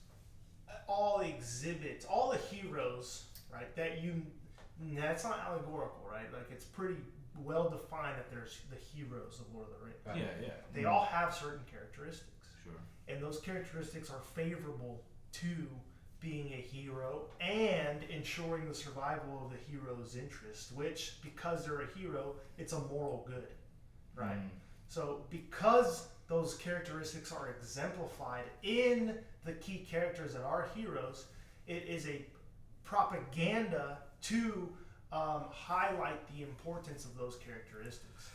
all exhibit, all the heroes, right, that's not allegorical, right? Like, it's pretty well defined that there's the heroes of Lord of the Rings. Right. Yeah. They all have certain characteristics. Sure. And those characteristics are favorable to being a hero and ensuring the survival of the hero's interest, which, because they're a hero, it's a moral good, right? Mm. So because those characteristics are exemplified in the key characters that are heroes, it is a propaganda to highlight the importance of those characteristics.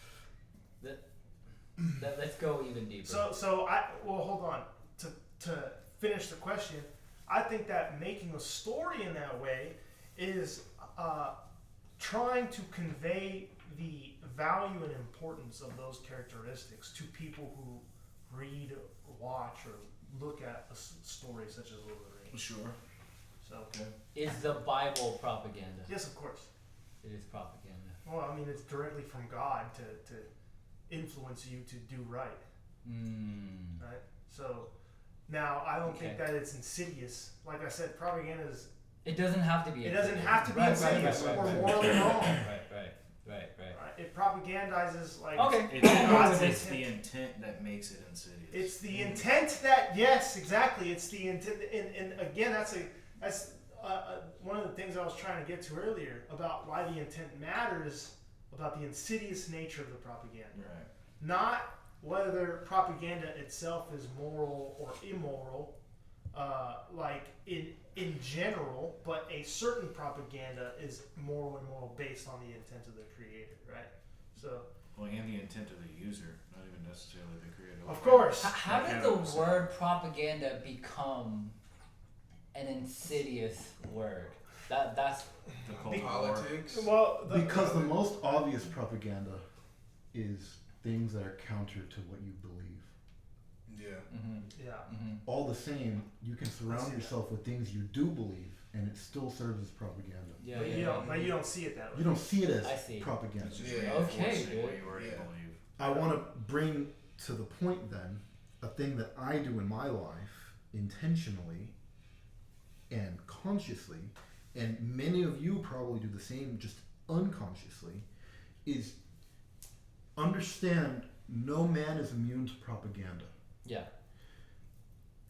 Let's go even deeper. Hold on. To finish the question, I think that making a story in that way is trying to convey the value and importance of those characteristics to people who read, watch, or look at a story such as Lord of the Rings. Sure. So, Is the Bible propaganda? yes, of course. It is propaganda. Well, I mean, it's directly from God to influence you to do right, right? So, now I don't think Okay. that it's insidious. Like I said, propaganda is. It doesn't have to be. It doesn't insidious. have to be Right, insidious right, or right, morally wrong. Right. Right? It propagandizes like. Okay. God's It's the intent. intent that makes it insidious. It's the intent that yes, exactly. It's the intent, and again, that's one of the things I was trying to get to earlier about why the intent matters, about the insidious nature of the propaganda, Right. not whether propaganda itself is moral or immoral, like in general, but a certain propaganda is moral and immoral based on the intent of the creator, right? So, Well, and the intent of the user, not even necessarily the creator. of course. How Like did Adam the said. word propaganda become an insidious word? That's The Cold War. Politics. Well, Because the most obvious propaganda is things that are counter to what you believe. Yeah. yeah. All the same, you can surround yourself with things you do believe, and it still serves as propaganda. Yeah, But yeah, you don't see it that way. You don't see it I as see. propaganda. It's just Yeah. Okay, reinforcing good. what you already Yeah. believe. I want to bring to the point then a thing that I do in my life intentionally and consciously, and many of you probably do the same just unconsciously, is understand no man is immune to propaganda. Yeah.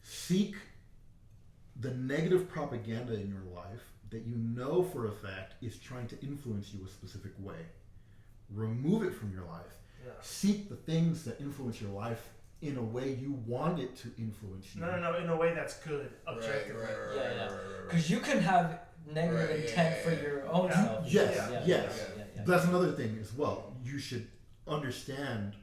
Seek the negative propaganda in your life that you know for a fact is trying to influence you a specific way. Remove it from your life. Yeah. Seek the things that influence your life in a way you want it to influence you. No, in a way that's good, objectively. Yeah. Because you can have negative Right, yeah, intent yeah, for yeah. your own Yeah. self. Yes, Yeah, yes. yeah. That's another thing as well. You should understand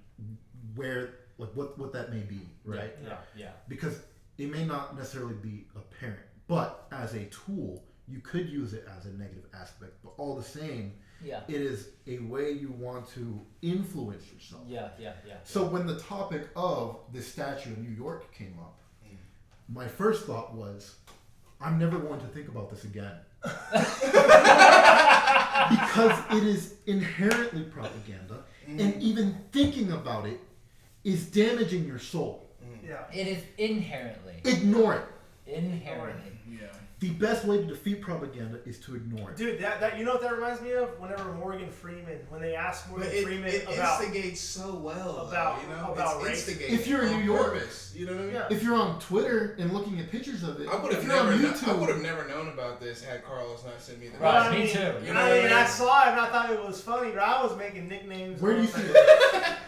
where, like, what that may be, right? Yeah. Because it may not necessarily be apparent, but as a tool, you could use it as a negative aspect. But all the same, Yeah. it is a way you want to influence yourself. Yeah. So when the topic of this statue in New York came up, my first thought was, I'm never going to think about this again. Because it is inherently propaganda, and even thinking about it is damaging your soul. Yeah. It is inherently. Ignore it. Inherently. Yeah. The best way to defeat propaganda is to ignore it. Dude, that you know what that reminds me of? Whenever Morgan Freeman, when they asked Morgan But Freeman it about instigates so well. about- though, you know? about it's race. instigating If you're in on New York- purpose, you know what I mean? Yeah. If you're on Twitter and looking at pictures of it, I would if have you're on never. YouTube, I would have never known about this had Carlos not sent me the. Right. Well, me too. You know I what I mean, mean? I saw it and I thought it was funny, but I was making nicknames. where do you and see all it? that.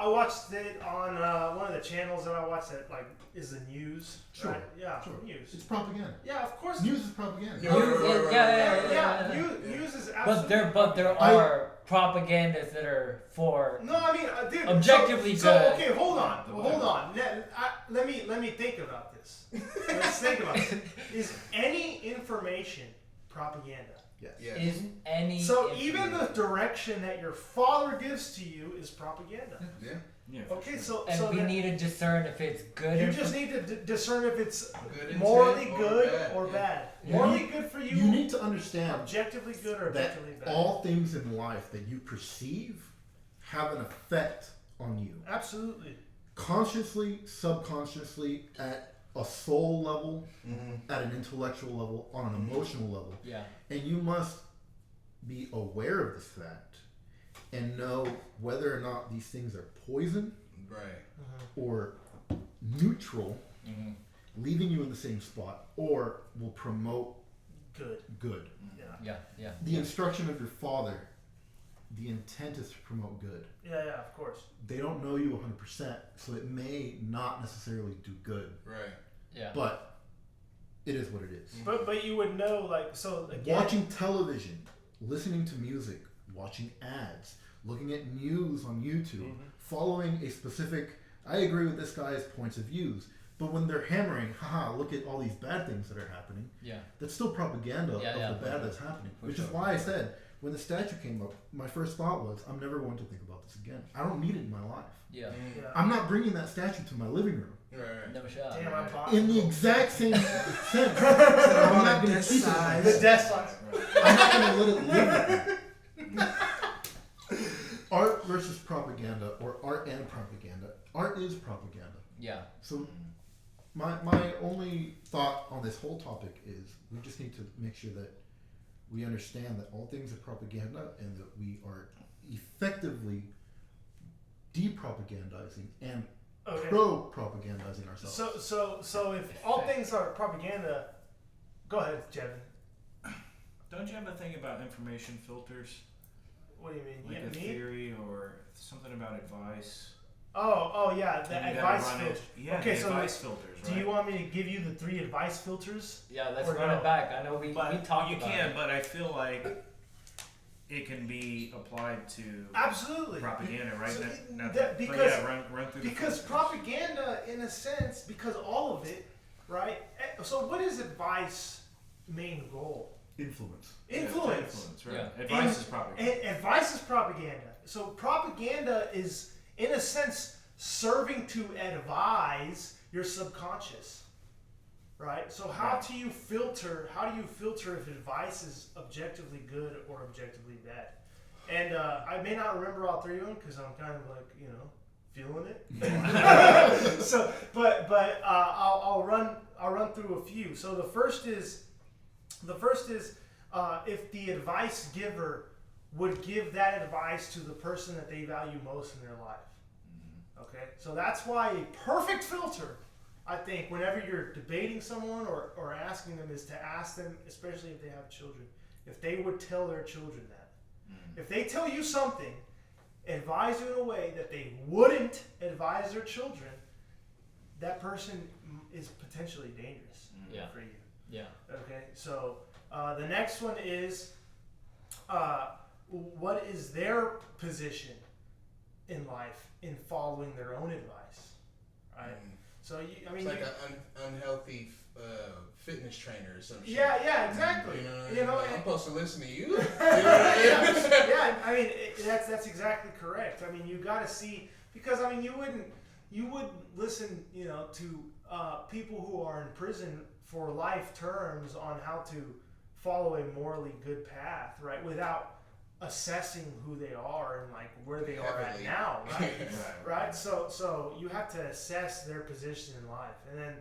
I watched it on one of the channels that I watch that like is the news. Sure, Right? Yeah, sure. news. It's propaganda. Yeah, of course. News is propaganda. Yeah, right. Yeah, news is absolutely. But there are propagandas that are for No, I mean, dude. Objectively so, good. So okay, hold on. Let me think about this. Let's think about it. Is any information propaganda? Yes. Yes. is any So even the information. direction that your father gives to you is propaganda. Yeah. Yeah. for Okay, sure. so And so we then need to discern if it's good. you or just need to discern if it's Good intent morally or good bad, or yeah. bad. You Morally need- good for you, You need to understand objectively good or that objectively bad. all things in life that you perceive have an effect on you. Absolutely. Consciously, subconsciously, at a soul level, Mm-hmm. at an intellectual level, on an emotional level. Yeah. And you must be aware of this fact and know whether or not these things are poison Right. or neutral, Mhm. leaving you in the same spot, or will promote Good. good. Yeah. Yeah. Yeah. The instruction of your father, the intent is to promote good. Yeah, yeah, of course. They don't know you 100%, so it may not necessarily do good, Right. Yeah. but it is what it is. But you would know, like, so again. Watching television, listening to music, watching ads, looking at news on YouTube, following a specific, I agree with this guy's points of views, but when they're hammering, haha, look at all these bad things that are happening, Yeah. that's still propaganda Yeah, of yeah, the for bad sure. that's happening. For Which sure. is why I said, when the statue came up, my first thought was, I'm never going to think about this again. I don't need it in my life. Yeah. Mm-hmm. Yeah. I'm not bringing that statue to my living room. Right. No shot. Damn, I'm Right. possible. In the exact same sense. I'm not going to keep it. size. The death size. I'm not going to let it live with me. Art versus propaganda, or art and propaganda. Art is propaganda. Yeah. So my only thought on this whole topic is we just need to make sure that we understand that all things are propaganda and that we are effectively depropagandizing and Okay. pro-propagandizing ourselves. So if all things are propaganda, go ahead, Jevin. Don't you have a thing about information filters? What do you mean? Like You a me? theory or something about advice? Oh yeah, the And you gotta advice run filter. it- Yeah, Okay, the so advice filters, right? Do you want me to give you the 3 advice filters? Yeah. Let's Or run no. it back. I know we But talked you about can, it. but I feel like it can be applied to Absolutely. propaganda, right? So Not that- but because- yeah, run through Because the filters. propaganda, in a sense, because all of it, right? So what is advice main goal? Influence. Yeah, Influence. right? Yeah. Advice is propaganda. And advice is propaganda. So propaganda is, in a sense, serving to advise your subconscious, right? So how Right. do you filter? How do you filter if advice is objectively good or objectively bad? And I may not remember all 3 of them because I'm kind of like feeling it. So, but I'll run through a few. So the first is if the advice giver would give that advice to the person that they value most in their life. Okay, so that's why a perfect filter, I think, whenever you're debating someone or asking them, is to ask them, especially if they have children, if they would tell their children that. If they tell you something, advise you in a way that they wouldn't advise their children, that person is potentially dangerous Yeah. for you. Yeah. Okay, so the next one is what is their position in life in following their own advice, right? So I mean, It's like an unhealthy fitness trainer or some shit. yeah, exactly. You know, I'm supposed to listen to you. yeah, I mean that's exactly correct. I mean you got to see, because I mean you wouldn't listen to people who are in prison for life terms on how to follow a morally good path, right? Without assessing who they are and like where they are at Heavily. now, right? Right. Right. So you have to assess their position in life, and then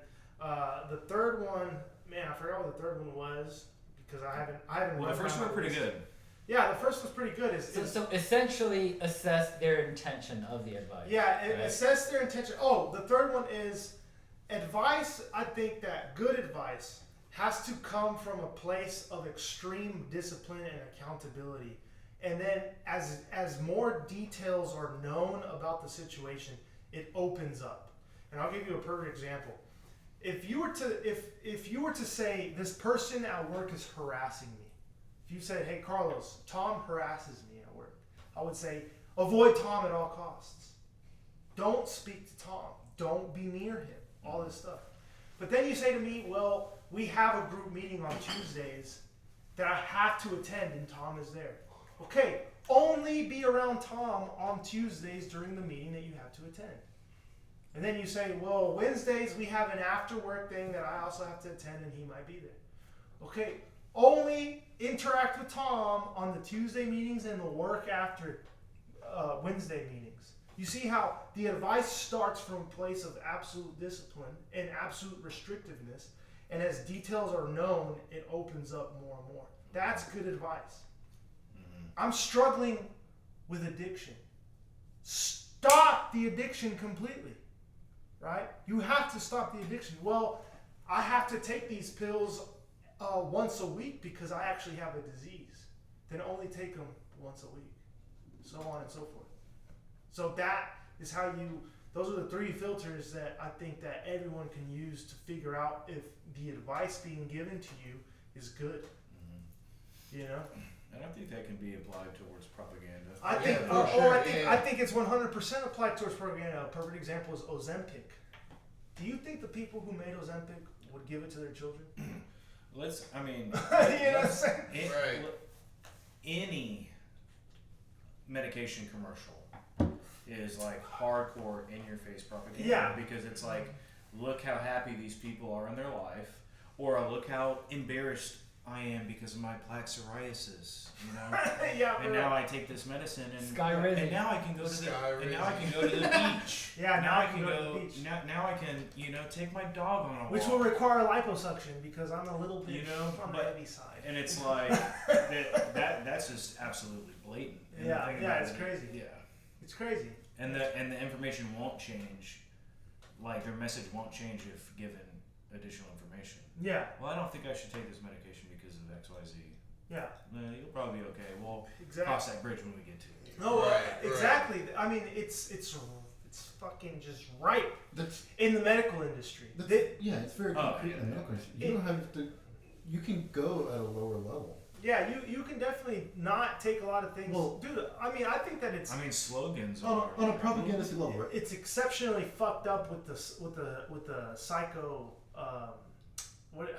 the third one, man, I forgot what the third one was because I haven't. Well, the read first my one pretty list. good. Yeah, the first one's pretty good. So essentially, assess their intention of the advice. Yeah, right? assess their intention. Oh, the third one is advice. I think that good advice has to come from a place of extreme discipline and accountability And then as more details are known about the situation, it opens up. And I'll give you a perfect example. If you were to say this person at work is harassing me, if you said, "Hey Carlos, Tom harasses me at work," I would say, avoid Tom at all costs. Don't speak to Tom. Don't be near him. All this stuff. But then you say to me, "Well, we have a group meeting on Tuesdays that I have to attend, and Tom is there." Okay, only be around Tom on Tuesdays during the meeting that you have to attend. And then you say, "Well, Wednesdays we have an after work thing that I also have to attend, and he might be there." Okay, only interact with Tom on the Tuesday meetings and the work after Wednesday meetings. You see how the advice starts from a place of absolute discipline and absolute restrictiveness, and as details are known, it opens up more and more. That's good advice. I'm struggling with addiction. Stop the addiction completely. Right? You have to stop the addiction. Well, I have to take these pills once a week because I actually have a disease. Then only take them once a week. So on and so forth. So that is how those are the 3 filters that I think that everyone can use to figure out if the advice being given to you is good. You know? And I think that can be applied towards propaganda. I think, for sure, I think it's 100% applied towards propaganda. A perfect example is Ozempic. Do you think the people who made Ozempic would give it to their children? you know what I'm saying? Right. Any medication commercial is like hardcore in your face propaganda. Yeah. Because it's like, look how happy these people are in their life, or look how embarrassed I am because of my plaque psoriasis, you know. Yeah, and now I take this medicine, and Skyrizi. and now I can go to the beach. Yeah, now I can go to the beach. Now I can take my dog on a walk. which will require liposuction because I'm a little bit on the but- heavy side. And it's like that's just absolutely blatant. And the Yeah, thing yeah, about it's it- crazy. Yeah, It's crazy. and the information won't change. Like their message won't change if given additional information. Yeah, Well, I don't think I should take this medication because of X, Y, Z. yeah, You'll probably be okay. We'll exactly. cross that bridge when we get to it. No, Right, exactly. I mean, it's fucking just right That's, in the medical industry. yeah, it's very Oh, concrete yeah, in the medical industry. You don't have to. You can go at a lower level. Yeah, you can definitely not take a lot of things. Well- Dude, I mean, I think that it's I mean, slogans On are a propagandistic level, right? it's exceptionally fucked up with the psycho.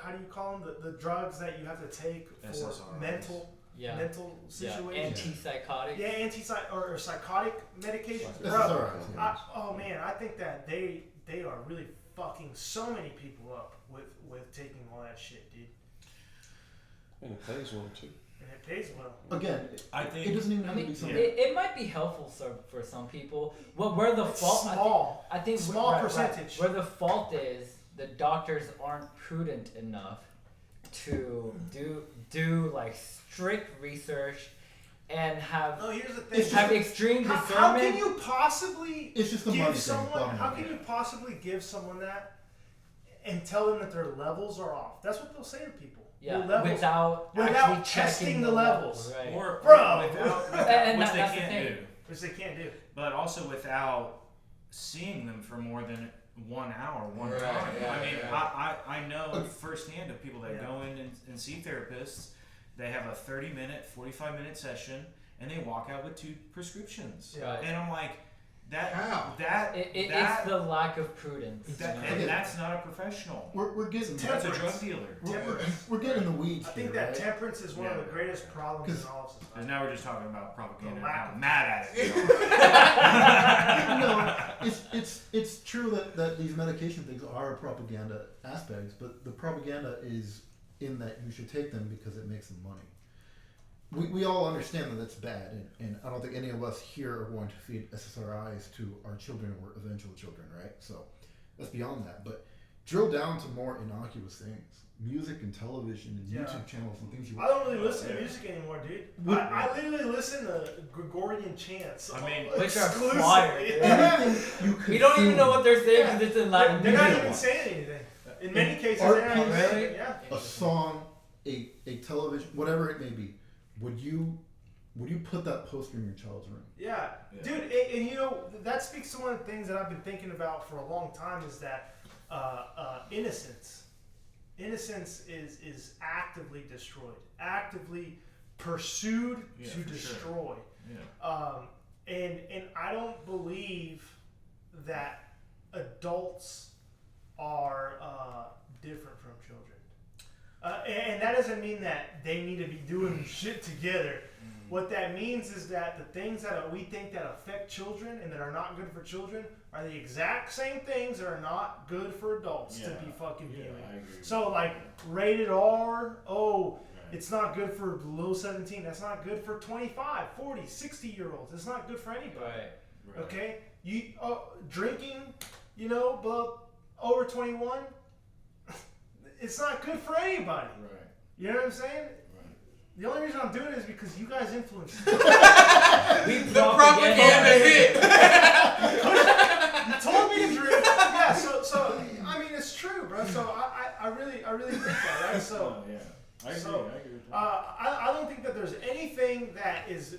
How do you call them? The drugs that you have to take for SSRIs. mental Yeah. situations. Antipsychotic. Yeah, or psychotic medications. That's Bro, all right. oh man, I think that they are really fucking so many people up with taking all that shit, dude. And it pays well too. And it pays well. Again, I think it doesn't even I have to mean, be something. it might be helpful for some people. Where the It's fault, small. I think Small right, percentage. where the fault is, the doctors aren't prudent enough to do like strict research and have No, here's the thing. It's have extreme How discernment. can you possibly It's just the money give thing. someone? bottom How line. can you possibly give someone that and tell them that their levels are off? That's what they'll say to people. Yeah, Your levels- without without actually testing checking the levels. right? or Bro. without And which that- they that's the can't thing. do, which they can't do. but also without seeing them for more than 1 hour, one Right, time. yeah, I mean, yeah. I know Okay. firsthand of people that Yeah. go in and see therapists. They have a 30-minute, 45-minute session, and they walk out with 2 prescriptions. Yeah. And I'm like, that How? that It's that, the lack of prudence. that you know? and that's not a professional. We're getting That's a Temperance. drug dealer. we're getting in the weeds I think here, that right? temperance is one of Yeah. the greatest problems in all of Because society. now we're just talking about propaganda. The And lack how of- mad at it. No, it's true that these medication things are propaganda aspects, but the propaganda is in that you should take them because it makes them money. We all understand that that's bad, and I don't think any of us here are going to feed SSRIs to our children or eventual children, right? So that's beyond that. But drill down to more innocuous things. Music and television and Yeah. YouTube channels and things you I don't really listen Yeah. to music anymore, dude. Would- I literally listen to Gregorian chants. I mean, which are exclusively. fire, dude. Anything you We don't even know what they're saying because Yeah. it's in Latin. They're not Media even wise. saying anything. In many cases, art they're not even piece- saying Really? it, yeah. a song, a television, whatever it may be, would you Would you put that poster in your child's room? Yeah, Yeah. dude, and you know that speaks to one of the things that I've been thinking about for a long time is that innocence. Innocence is actively destroyed, actively pursued Yeah, to for sure. destroy. Yeah. And I don't believe that adults are different from children. And that doesn't mean that they need to be doing shit together. What that means is that the things that we think that affect children and that are not good for children are the exact same things that are not good for adults to be fucking viewing. I agree. So like rated R, Right. it's not good for below 17. That's not good for 25, 40, 60-year-olds. It's not good for anybody. Right. Right. Okay? You drinking, below over 21, it's not good for anybody. Right. You know what I'm saying? Right. The only reason I'm doing it is because you guys influenced me. The propaganda hit. You told me to drink. Yeah, so I mean it's true, bro. So I really think that, right? So Oh, yeah. I agree. So, I agree with that. I don't think that there's anything that is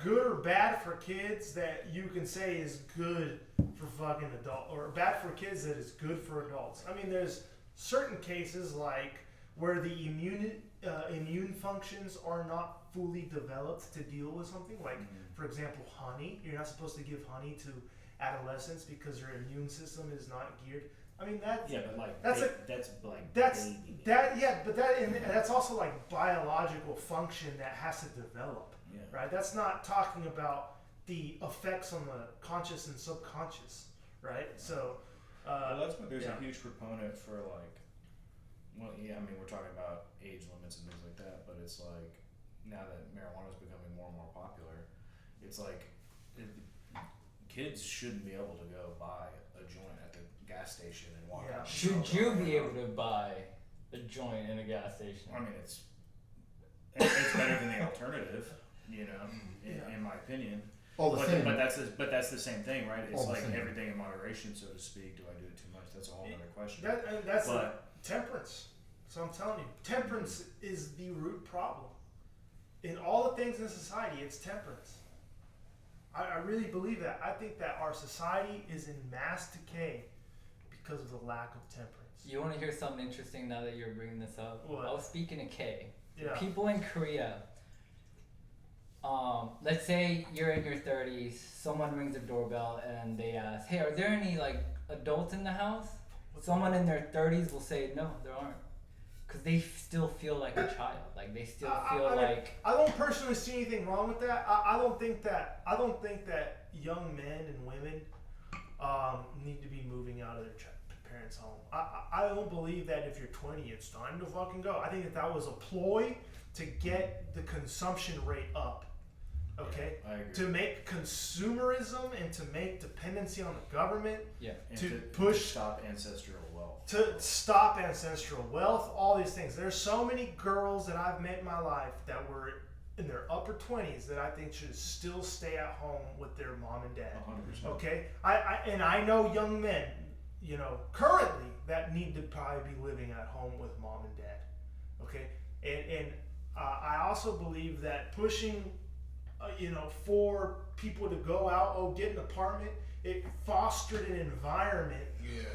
good or bad for kids that you can say is good for fucking adult, or bad for kids that is good for adults. I mean, there's certain cases like where the immune functions are not fully developed to deal with something. Like, for example, honey. You're not supposed to give honey to adolescents because their immune system is not geared. I mean, that's Yeah, but like That's that's like that's baby. and that's also like biological function that has to develop, Yeah. right? That's not talking about the effects on the conscious and subconscious, right? So, Well, that's why there's yeah. a huge proponent for like, well, yeah, I mean, we're talking about age limits and things like that, but it's like now that marijuana is becoming more and more popular, it's like kids shouldn't be able to go buy a joint at the gas station and walk Yeah. out. Should you be able to buy a joint in a gas station? I mean, it's better than the alternative, Yeah. in my opinion. All the But, same. but that's the same thing, right? It's All the like same. everything in moderation, so to speak. Do I do it too much? That's a whole other question. that's But temperance. So I'm telling you, temperance is the root problem in all the things in society. It's temperance. I really believe that. I think that our society is in mass decay because of the lack of temperance. You want to hear something interesting now that you're bringing this up? What? I was speaking to Kay. Yeah. People in Korea, let's say you're in your 30s, someone rings the doorbell and they ask, hey, are there any like adults in the house? Someone in their 30s will say, no, there aren't. Because they still feel like a child. Like they still feel I mean, like... I don't personally see anything wrong with that. I don't think that young men and women need to be moving out of their parents' home. I don't believe that if you're 20, it's time to fucking go. I think that was a ploy to get the consumption rate up. Okay? I agree. To make consumerism and to make dependency on the government, Yeah. And to to push- stop ancestral wealth. to stop ancestral wealth, all these things. There's so many girls that I've met in my life that were in their upper 20s that I think should still stay at home with their mom and dad. 100%. Okay? I know young men, currently that need to probably be living at home with mom and dad. Okay? And I also believe that pushing for people to go out, get an apartment, it fostered an environment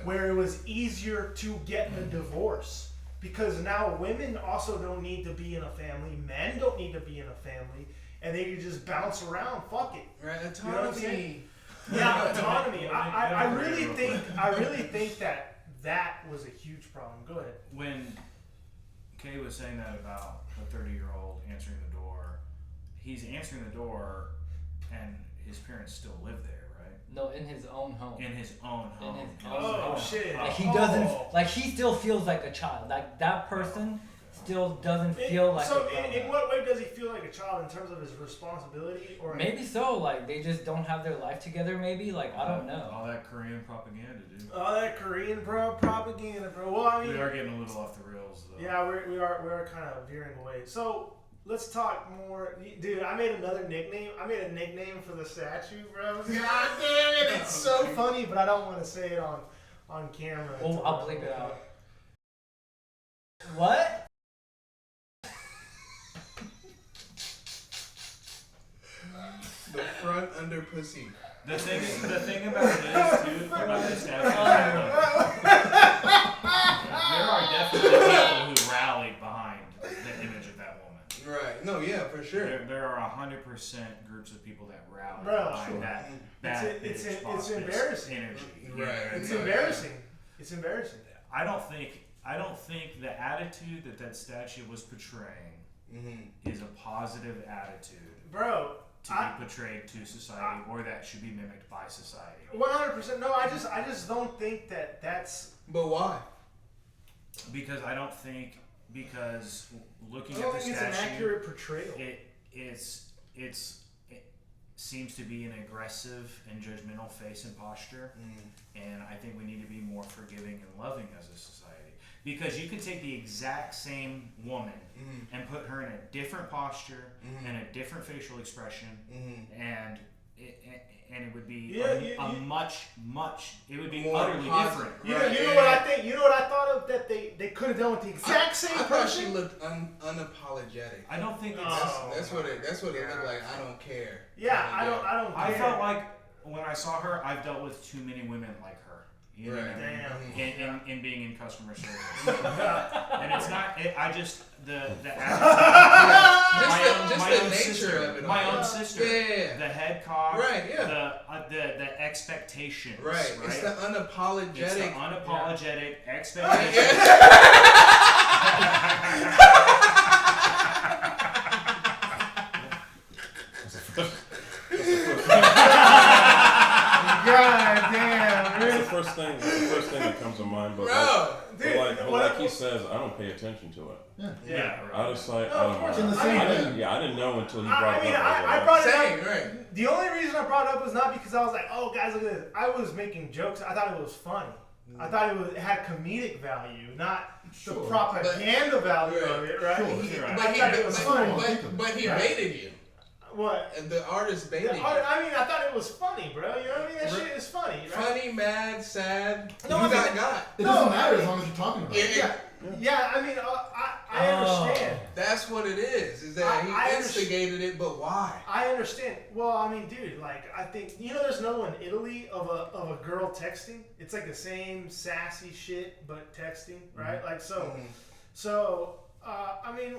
where it was easier to get a divorce. Because now women also don't need to be in a family, men don't need to be in a family, and they can just bounce around. Fuck it. Right, You know what I'm saying? autonomy. Yeah, autonomy. I really think that was a huge problem. Go ahead. When Kay was saying that about a 30-year-old answering the door, he's answering the door, and his parents still live there, right? No, in his own home. In his own home. his own Oh, home. shit. Like he doesn't, Oh. like he still feels like a child. Like that person still doesn't feel like So a grown in up. what way does he feel like a child in terms of his responsibility? Or Maybe so. Like they just don't have their life together. Maybe like I don't know. All that Korean propaganda, dude. Oh, that Korean propaganda, bro. Well, I mean, We are getting a little off the rails, though. yeah, we are kind of veering away. So let's talk more, dude. I made another nickname. I made a nickname for the statue, bro. God damn it! It's so funny, but I don't want to say it on camera. Well, I'll bleep it out. What? The front under pussy. The thing about it is too about the statue. There are definitely people who rallied behind the image of that woman. Right. No. Yeah. For sure. There are 100% groups of people that rallied Bro, behind sure. that. It's hospice embarrassing. Energy. Right. It's No, embarrassing. It's embarrassing. I don't think the attitude that statue was portraying is a positive attitude Bro, to be portrayed to society or that should be mimicked by society. 100%. No, I just don't think that's. But why? Because I don't think looking I don't at the think it's an statue, accurate portrayal. it seems to be an aggressive and judgmental face and posture, and I think we need to be more forgiving and loving as a society. Because you can take the exact same woman and put her in a different posture and a different facial expression, and it would be it would be more utterly positive. different. You Right, know yeah, what I yeah. think? You know what I thought of that they could have done with the exact same I thought she person? looked unapologetic. I don't think it's. That's what it looked like. I don't care. Yeah, I don't I care. felt like when I saw her, I've dealt with too many women like her. You know what I mean? Damn. In being in customer service, and it's not. I just the attitude. Just the nature sister, of it. my all. own sister, Yeah. the head cock, Right, yeah. the expectations, Right. It's the unapologetic. It's the unapologetic Right, expectations. God damn, That's really? the first thing that comes to mind. But Bro. like he says, I don't pay attention to it. Yeah, Out of sight, No, out of of course. mind. In the same I vein. didn't know until he I brought mean, it up. I brought it Same, up. right. The only reason I brought it up was not because I was like, oh, guys, look at this. I was making jokes. I thought it was funny. I thought it had comedic value, not the Sure. propaganda value Right. of it, right? Sure. Right. But I thought it was funny. but he Right. baited you. What? And the artist baited you. I mean, I thought it was funny, bro. You know what I mean? That shit is funny, right? Funny, mad, sad. No, you I think- got. It No, doesn't matter I as mean- long as you're talking about it. Yeah. Yeah, I mean, I understand. That's what it is. Is that I he instigated it, but why? I understand. Well, I mean, dude, like, I think there's another one in Italy of a girl texting. It's like the same sassy shit, but texting, right? Like so. So I mean,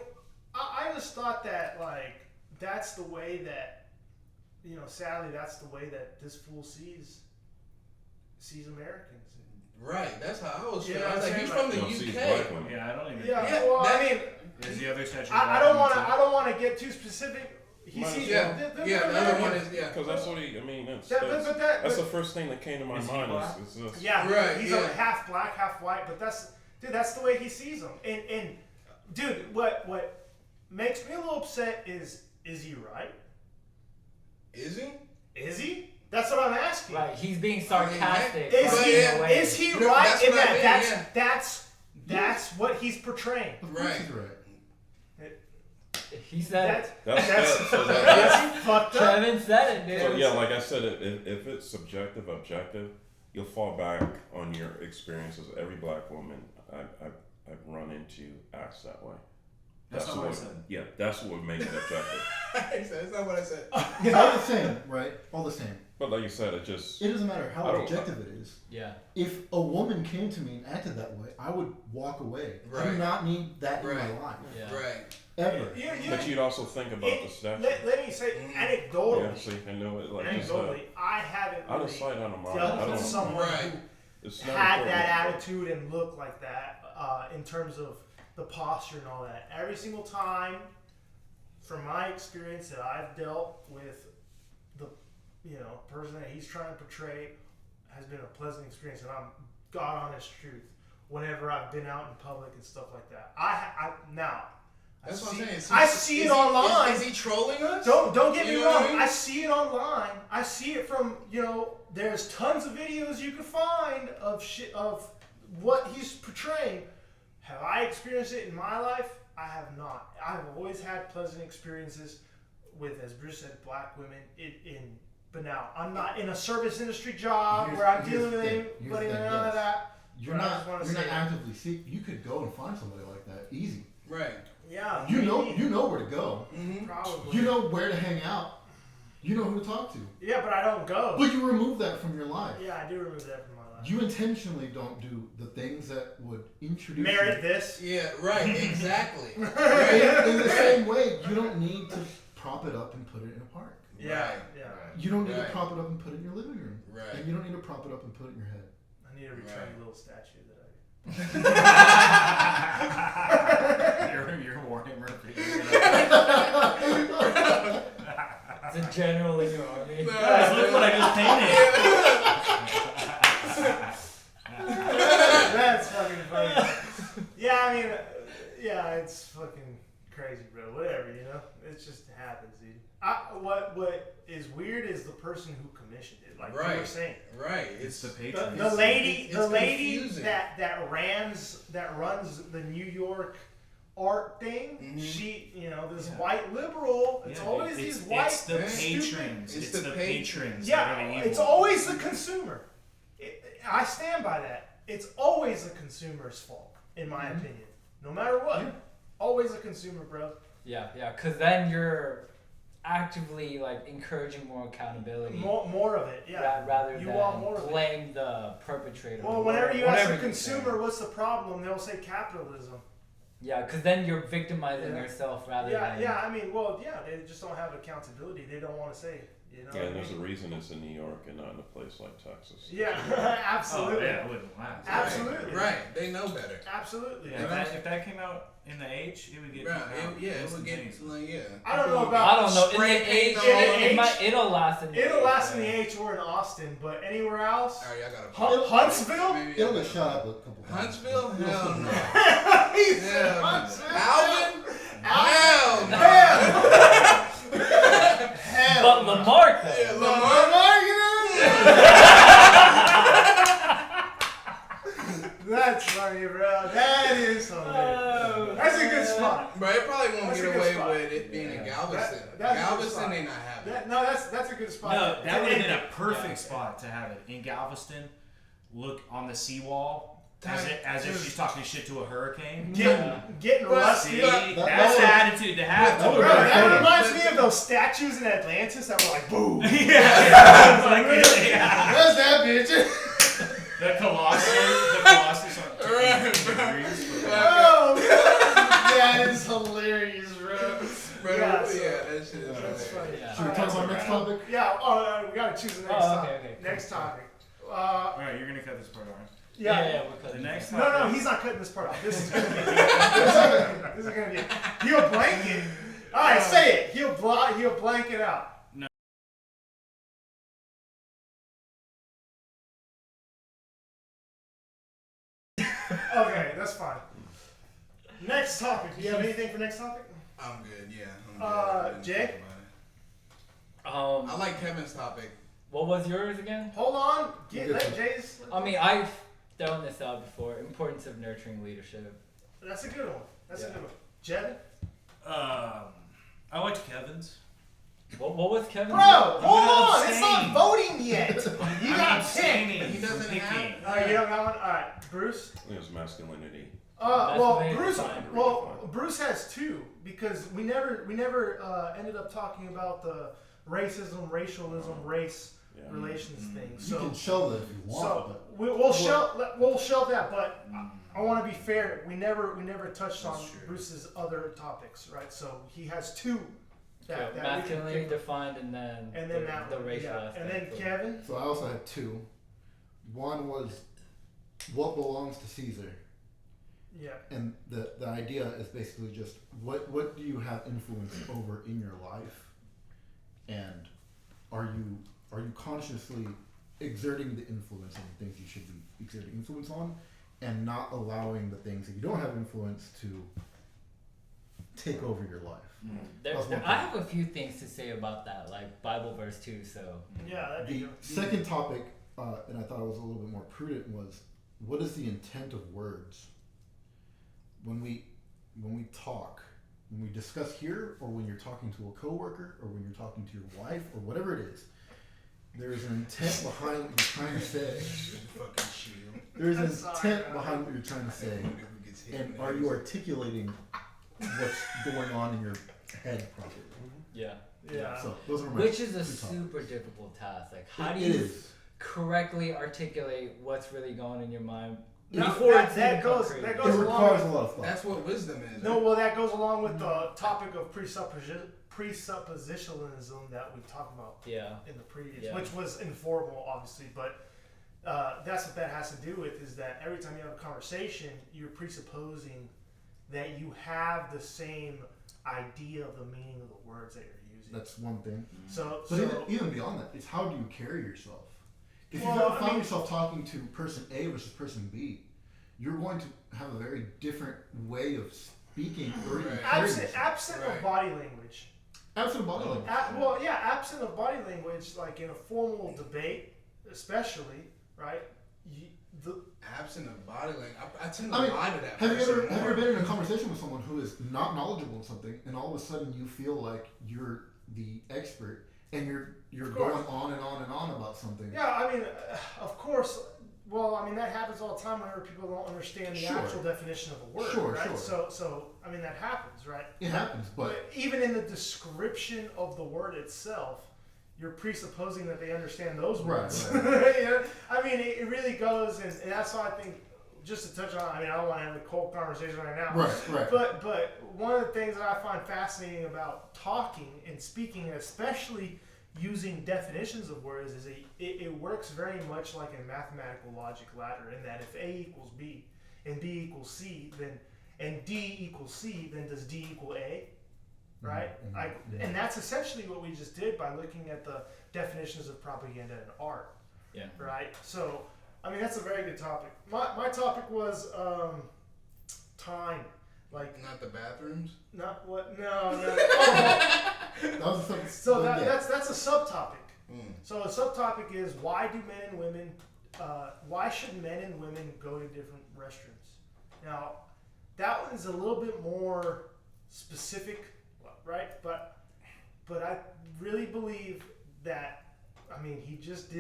I just thought that like that's the way that sadly that's the way that this fool sees Americans. Right. That's how I was Yeah, feeling. I was I'm like, he's saying, from the You know, sees UK. black women. yeah. I don't even. Yeah. Yeah, Well, that- I mean, Is the other statue? I don't want to get too specific. He Might as sees. well. Yeah, the other one is Because that's what he. I mean, that's But that's the first thing that came to my Is he mind. black? Is this? Yeah, Right, he's yeah. half black, half white, but that's the way he sees them. And dude, what makes me a little upset is he right? Is he? Is he? That's what I'm asking. Right, he's being sarcastic. Is right, he? in a way. Is he No, right that's in what I that? mean, That's what he's portraying. Of course Right. he's right. He said it. That's That's fucked up. Kevin said it, dude. So yeah, like I said, if it's subjective, objective, you'll fall back on your experiences. Every black woman I've run into acts that way. That's not what I what, said. Yeah, that's what would make it objective. That's not what I said. All the same, right? All the same. But like you said, it just It doesn't matter I how don't- objective it is. Yeah. If a woman came to me and acted that way, I would walk away. I do Right. not need that in Right. my life. Yeah. Right. Ever. but you'd also think about the statue. Let me say anecdotally. Yeah, see, I know it. Like you said, Anecdotally, I haven't out of really sight, out of mind. I dealt with don't. someone Right. who It's not had important. that attitude and looked like that in terms of the posture and all that. Every single time, from my experience that I've dealt with the person that he's trying to portray, has been a pleasant experience, and I'm God honest truth. Whenever I've been out in public and stuff like that, That's what I'm saying. I see it online. Is he trolling us? Don't get You me know what wrong. I mean? I see it online. I see it from There's tons of videos you can find of shit of what he's portraying. Have I experienced it in my life? I have not. I have always had pleasant experiences with, as Bruce said, black women. But now I'm not in a service industry job Here's- where I'm here's dealing the with thing. anybody Here's and the thing, none of yes. that. You're But I not. just wanna You're not say- actively seek. You could go and find somebody like that easy. Right. Yeah, You maybe, know where to go. Mm-hmm. probably. You know where to hang out. You know who to talk to. Yeah, but I don't go. But you remove that from your life. Yeah, I do remove that from my life. You intentionally don't do the things that would introduce Merit you. this. Yeah, right, exactly. In, Right. in the same way, you don't need to prop it up and put it in a park. Yeah, Right, yeah. right. You don't need Right. to prop it up and put it in your living room. Right. And you don't need to prop it up and put it in your head. I need to return Right. the little statue that You're Warren Murphy. It's a general in your army. Guys, look what I just painted. That's fucking funny. Yeah, I mean, yeah, it's fucking crazy, bro. Whatever, you know, it just happens, dude. What is weird is the person who commissioned it, like you were Right. saying. Right. It's the The, patron. the lady, it's the lady confusing. that runs the New York art thing. Mhm. She, you know, this Yeah. white liberal. It's Yeah, always these white. It's the stupid- patrons. It's It's the the patrons. patrons. that are the Yeah, evil. it's always the consumer. I stand by that. It's always the consumer's fault, in my opinion. No matter what, Yeah. always a consumer, bro. Yeah, because then you're actively like encouraging more accountability More of it, yeah. rather You than want more of it. blame the perpetrator. Well, or whenever you whatever ask the you say. consumer what's the problem, they'll say capitalism. Yeah, because then you're victimizing Yeah. yourself rather Yeah, than. yeah. I mean, well, yeah. They just don't have accountability. They don't want to say it. You know. Yeah, what I and there's a mean? reason it's in New York and not in a place like Texas. Yeah, Oh, absolutely, yeah, it wouldn't last. Absolutely. Right. They know better. absolutely. Yeah, if that came out in the H, it would get. Right. taken out It would get instantaneously. like I don't know about. I don't know. In Spray the paint age, on the it'll last in the It'll age, last in the yeah. H or in Austin, but anywhere else. Oh, y'all got Huntsville? Maybe It'll y'all get shot up a couple times. Huntsville? Hell no. He said Hell no. Huntsville. Alvin? Alvin. Hell no. Hell. But Lamarck, though. Yeah, Lamar. That's funny, bro. That is hilarious. That's a good spot. Bro, it probably won't That's a get good away spot. with it being in Galveston. That's a good Galveston, spot. they not having it. No, that's a good spot. No, that would have been And- a perfect Yeah. spot to have it in Galveston. Look on the seawall as Time- if she's talking shit to a hurricane. Getting rusty. See, that that's the would- attitude to have. that to would Bro, it. have that funny. reminds me of those statues in Atlantis that were like, boom. yeah, it's like, yeah. That's that bitch. The Colossus on Right, 50 bro. degrees. Oh, that is hilarious, bro. Bro, Yeah, yeah, so- that shit is That's hilarious. funny. Yeah. Should we talk about next topic? Yeah, we gotta choose the next Oh, topic. okay, okay. Next topic. All right, you're gonna cut this part, aren't Yeah. we're cutting The next it. No, he's not cutting this part off. This is gonna be. This is gonna be. He'll blank it. All right, say it. He'll blank it out. No. Okay, that's fine. Next topic. Do you have anything for next topic? I'm good, yeah. I'm good. I didn't Jay? think about it. Um, I like Kevin's topic. what was yours again? Hold on. Good. Let Jay's. I mean, I've thrown this out before. Importance of nurturing leadership. That's a good one. That's a Yeah. good one. Jevin? I liked Kevin's. What was Kevin? Bro, hold on. abstain. It's not voting yet. You I'm got abstaining. 10. He doesn't from have- picking. All right, you don't got one? All right, Bruce? It was masculinity. Well, Masculinity Bruce. defined, Well, redefined. Bruce has two because we never ended up talking about the racism, racialism, race Yeah. relations thing. You So, can shelve it if you want, so but we'll shelve that. But I want to be fair. We never touched on That's true. Bruce's other topics, right? So he has two. Yeah, That we can masculinity pick. defined, and then that the one, racial yeah. aspect. And then Kevin. so I also had two. One was what belongs to Caesar, Yeah. and the idea is basically just what do you have influence over in your life, and are you consciously exerting the influence on the things you should be exerting influence on, and not allowing the things that you don't have influence to take over your life. That's one I thing. have a few things to say about that, like Bible verse too. So Yeah. That'd be The good. second topic, and I thought it was a little bit more prudent, was what is the intent of words when we talk, when we discuss here, or when you're talking to a coworker, or when you're talking to your wife, or whatever it is. There is an intent behind what you're trying to say. Fucking shield. There is an I'm sorry, intent bro. behind what you're trying to say, Who gets hit and in are the you head. articulating what's going on in your head properly. Yeah. Yeah. So those are my Which is a two topics. super difficult task. Like, how do It you is. correctly articulate what's really going in your mind No, before that- it's that even goes- concrete? that It goes requires along a lot of thought. That's what wisdom is. No, well, that goes along with the topic of presuppositionalism that we talked about Yeah. in the previous, Yeah. which was informal, obviously, but that's what that has to do with, is that every time you have a conversation, you're presupposing that you have the same idea of the meaning of the words that you're using. That's one thing. So, But even beyond that, it's how do you carry yourself? If Well, you ever I find mean- yourself talking to person A versus person B, you're going to have a very different way of speaking or even Right. carrying absent, yourself. absent of Right. body language. Absent of body language. Absent of body language, like in a formal debate, especially, right? Absent of body language, I tend to I mean, lie to that Have you person ever have you more. ever been in a conversation with someone who is not knowledgeable in something, and all of a sudden you feel like you're the expert, and you're Of course. going on and on and on about something? Yeah, I mean, of course. Well, I mean that happens all the time whenever people don't understand the Sure. actual definition of a word, Sure, right? sure. So I mean that happens, right? It happens, but Even in the description of the word itself, you're presupposing that they understand those words. Right. You know? I mean, it really goes, and that's why I think, just to touch on, I mean, I don't want to have a cold conversation right now. right. But one of the things that I find fascinating about talking and speaking, especially using definitions of words, is it works very much like a mathematical logic ladder, in that if A equals B and B equals C, then and D equals C, then does D equal A? Right? And that's essentially what we just did by looking at the definitions of propaganda and art. Yeah. Right? So, I mean, that's a very good topic. My topic was time. Like, Not the bathrooms. not what? No. Oh, That was something. so yeah. that's a subtopic. Mm. So a subtopic is, why do men and women? Why should men and women go to different restrooms? Now, that one is a little bit more specific, right? But I really believe that. I mean, he just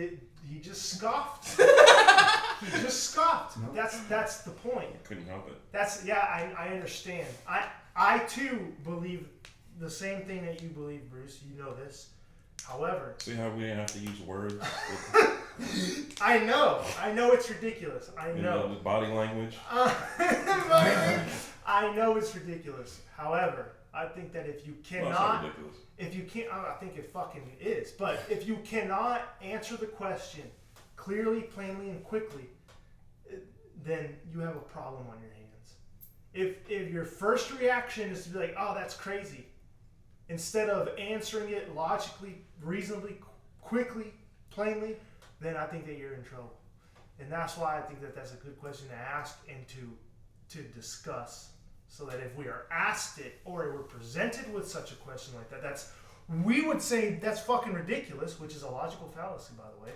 scoffed. He just scoffed. No. That's the point. Couldn't help it. I understand. I too believe the same thing that you believe, Bruce. You know this. However, See how we didn't have to use words? I know it's ridiculous. I You know. know, the body language. I know it's ridiculous. However, I think that if you Well, it's not cannot, ridiculous. if you can't, I think it fucking is. But if you cannot answer the question clearly, plainly, and quickly, then you have a problem on your hands. If your first reaction is to be like, "Oh, that's crazy," instead of answering it logically, reasonably, quickly, plainly, then I think that you're in trouble. And that's why I think that that's a good question to ask and to discuss, so that if we are asked it or we're presented with such a question like that, we would say that's fucking ridiculous, which is a logical fallacy, by the way.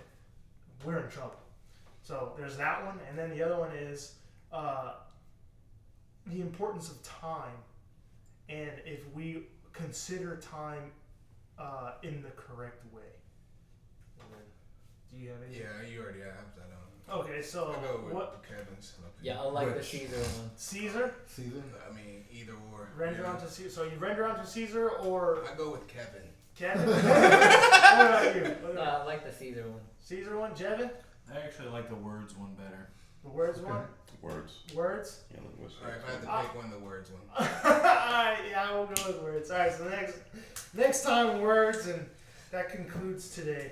We're in trouble. So there's that one, and then the other one is the importance of time, and if we consider time in the correct way. And then, do you have any? Yeah, you already have that. Okay, so I go with what? Kevin's. Yeah, I like the Which? Caesar one. Caesar? Caesar. I mean, either or. Render yeah. onto Caesar. So you render onto Caesar or I go with Kevin. Kevin? What about you? What No, about I like the Caesar one. Caesar one? Jevin? I actually like the words one better. The words Okay. one? Words. Words? Yeah, linguistics. All right, if I had to pick one, the words one. Alright, yeah, I will go with words. Alright, so next time words, and that concludes today.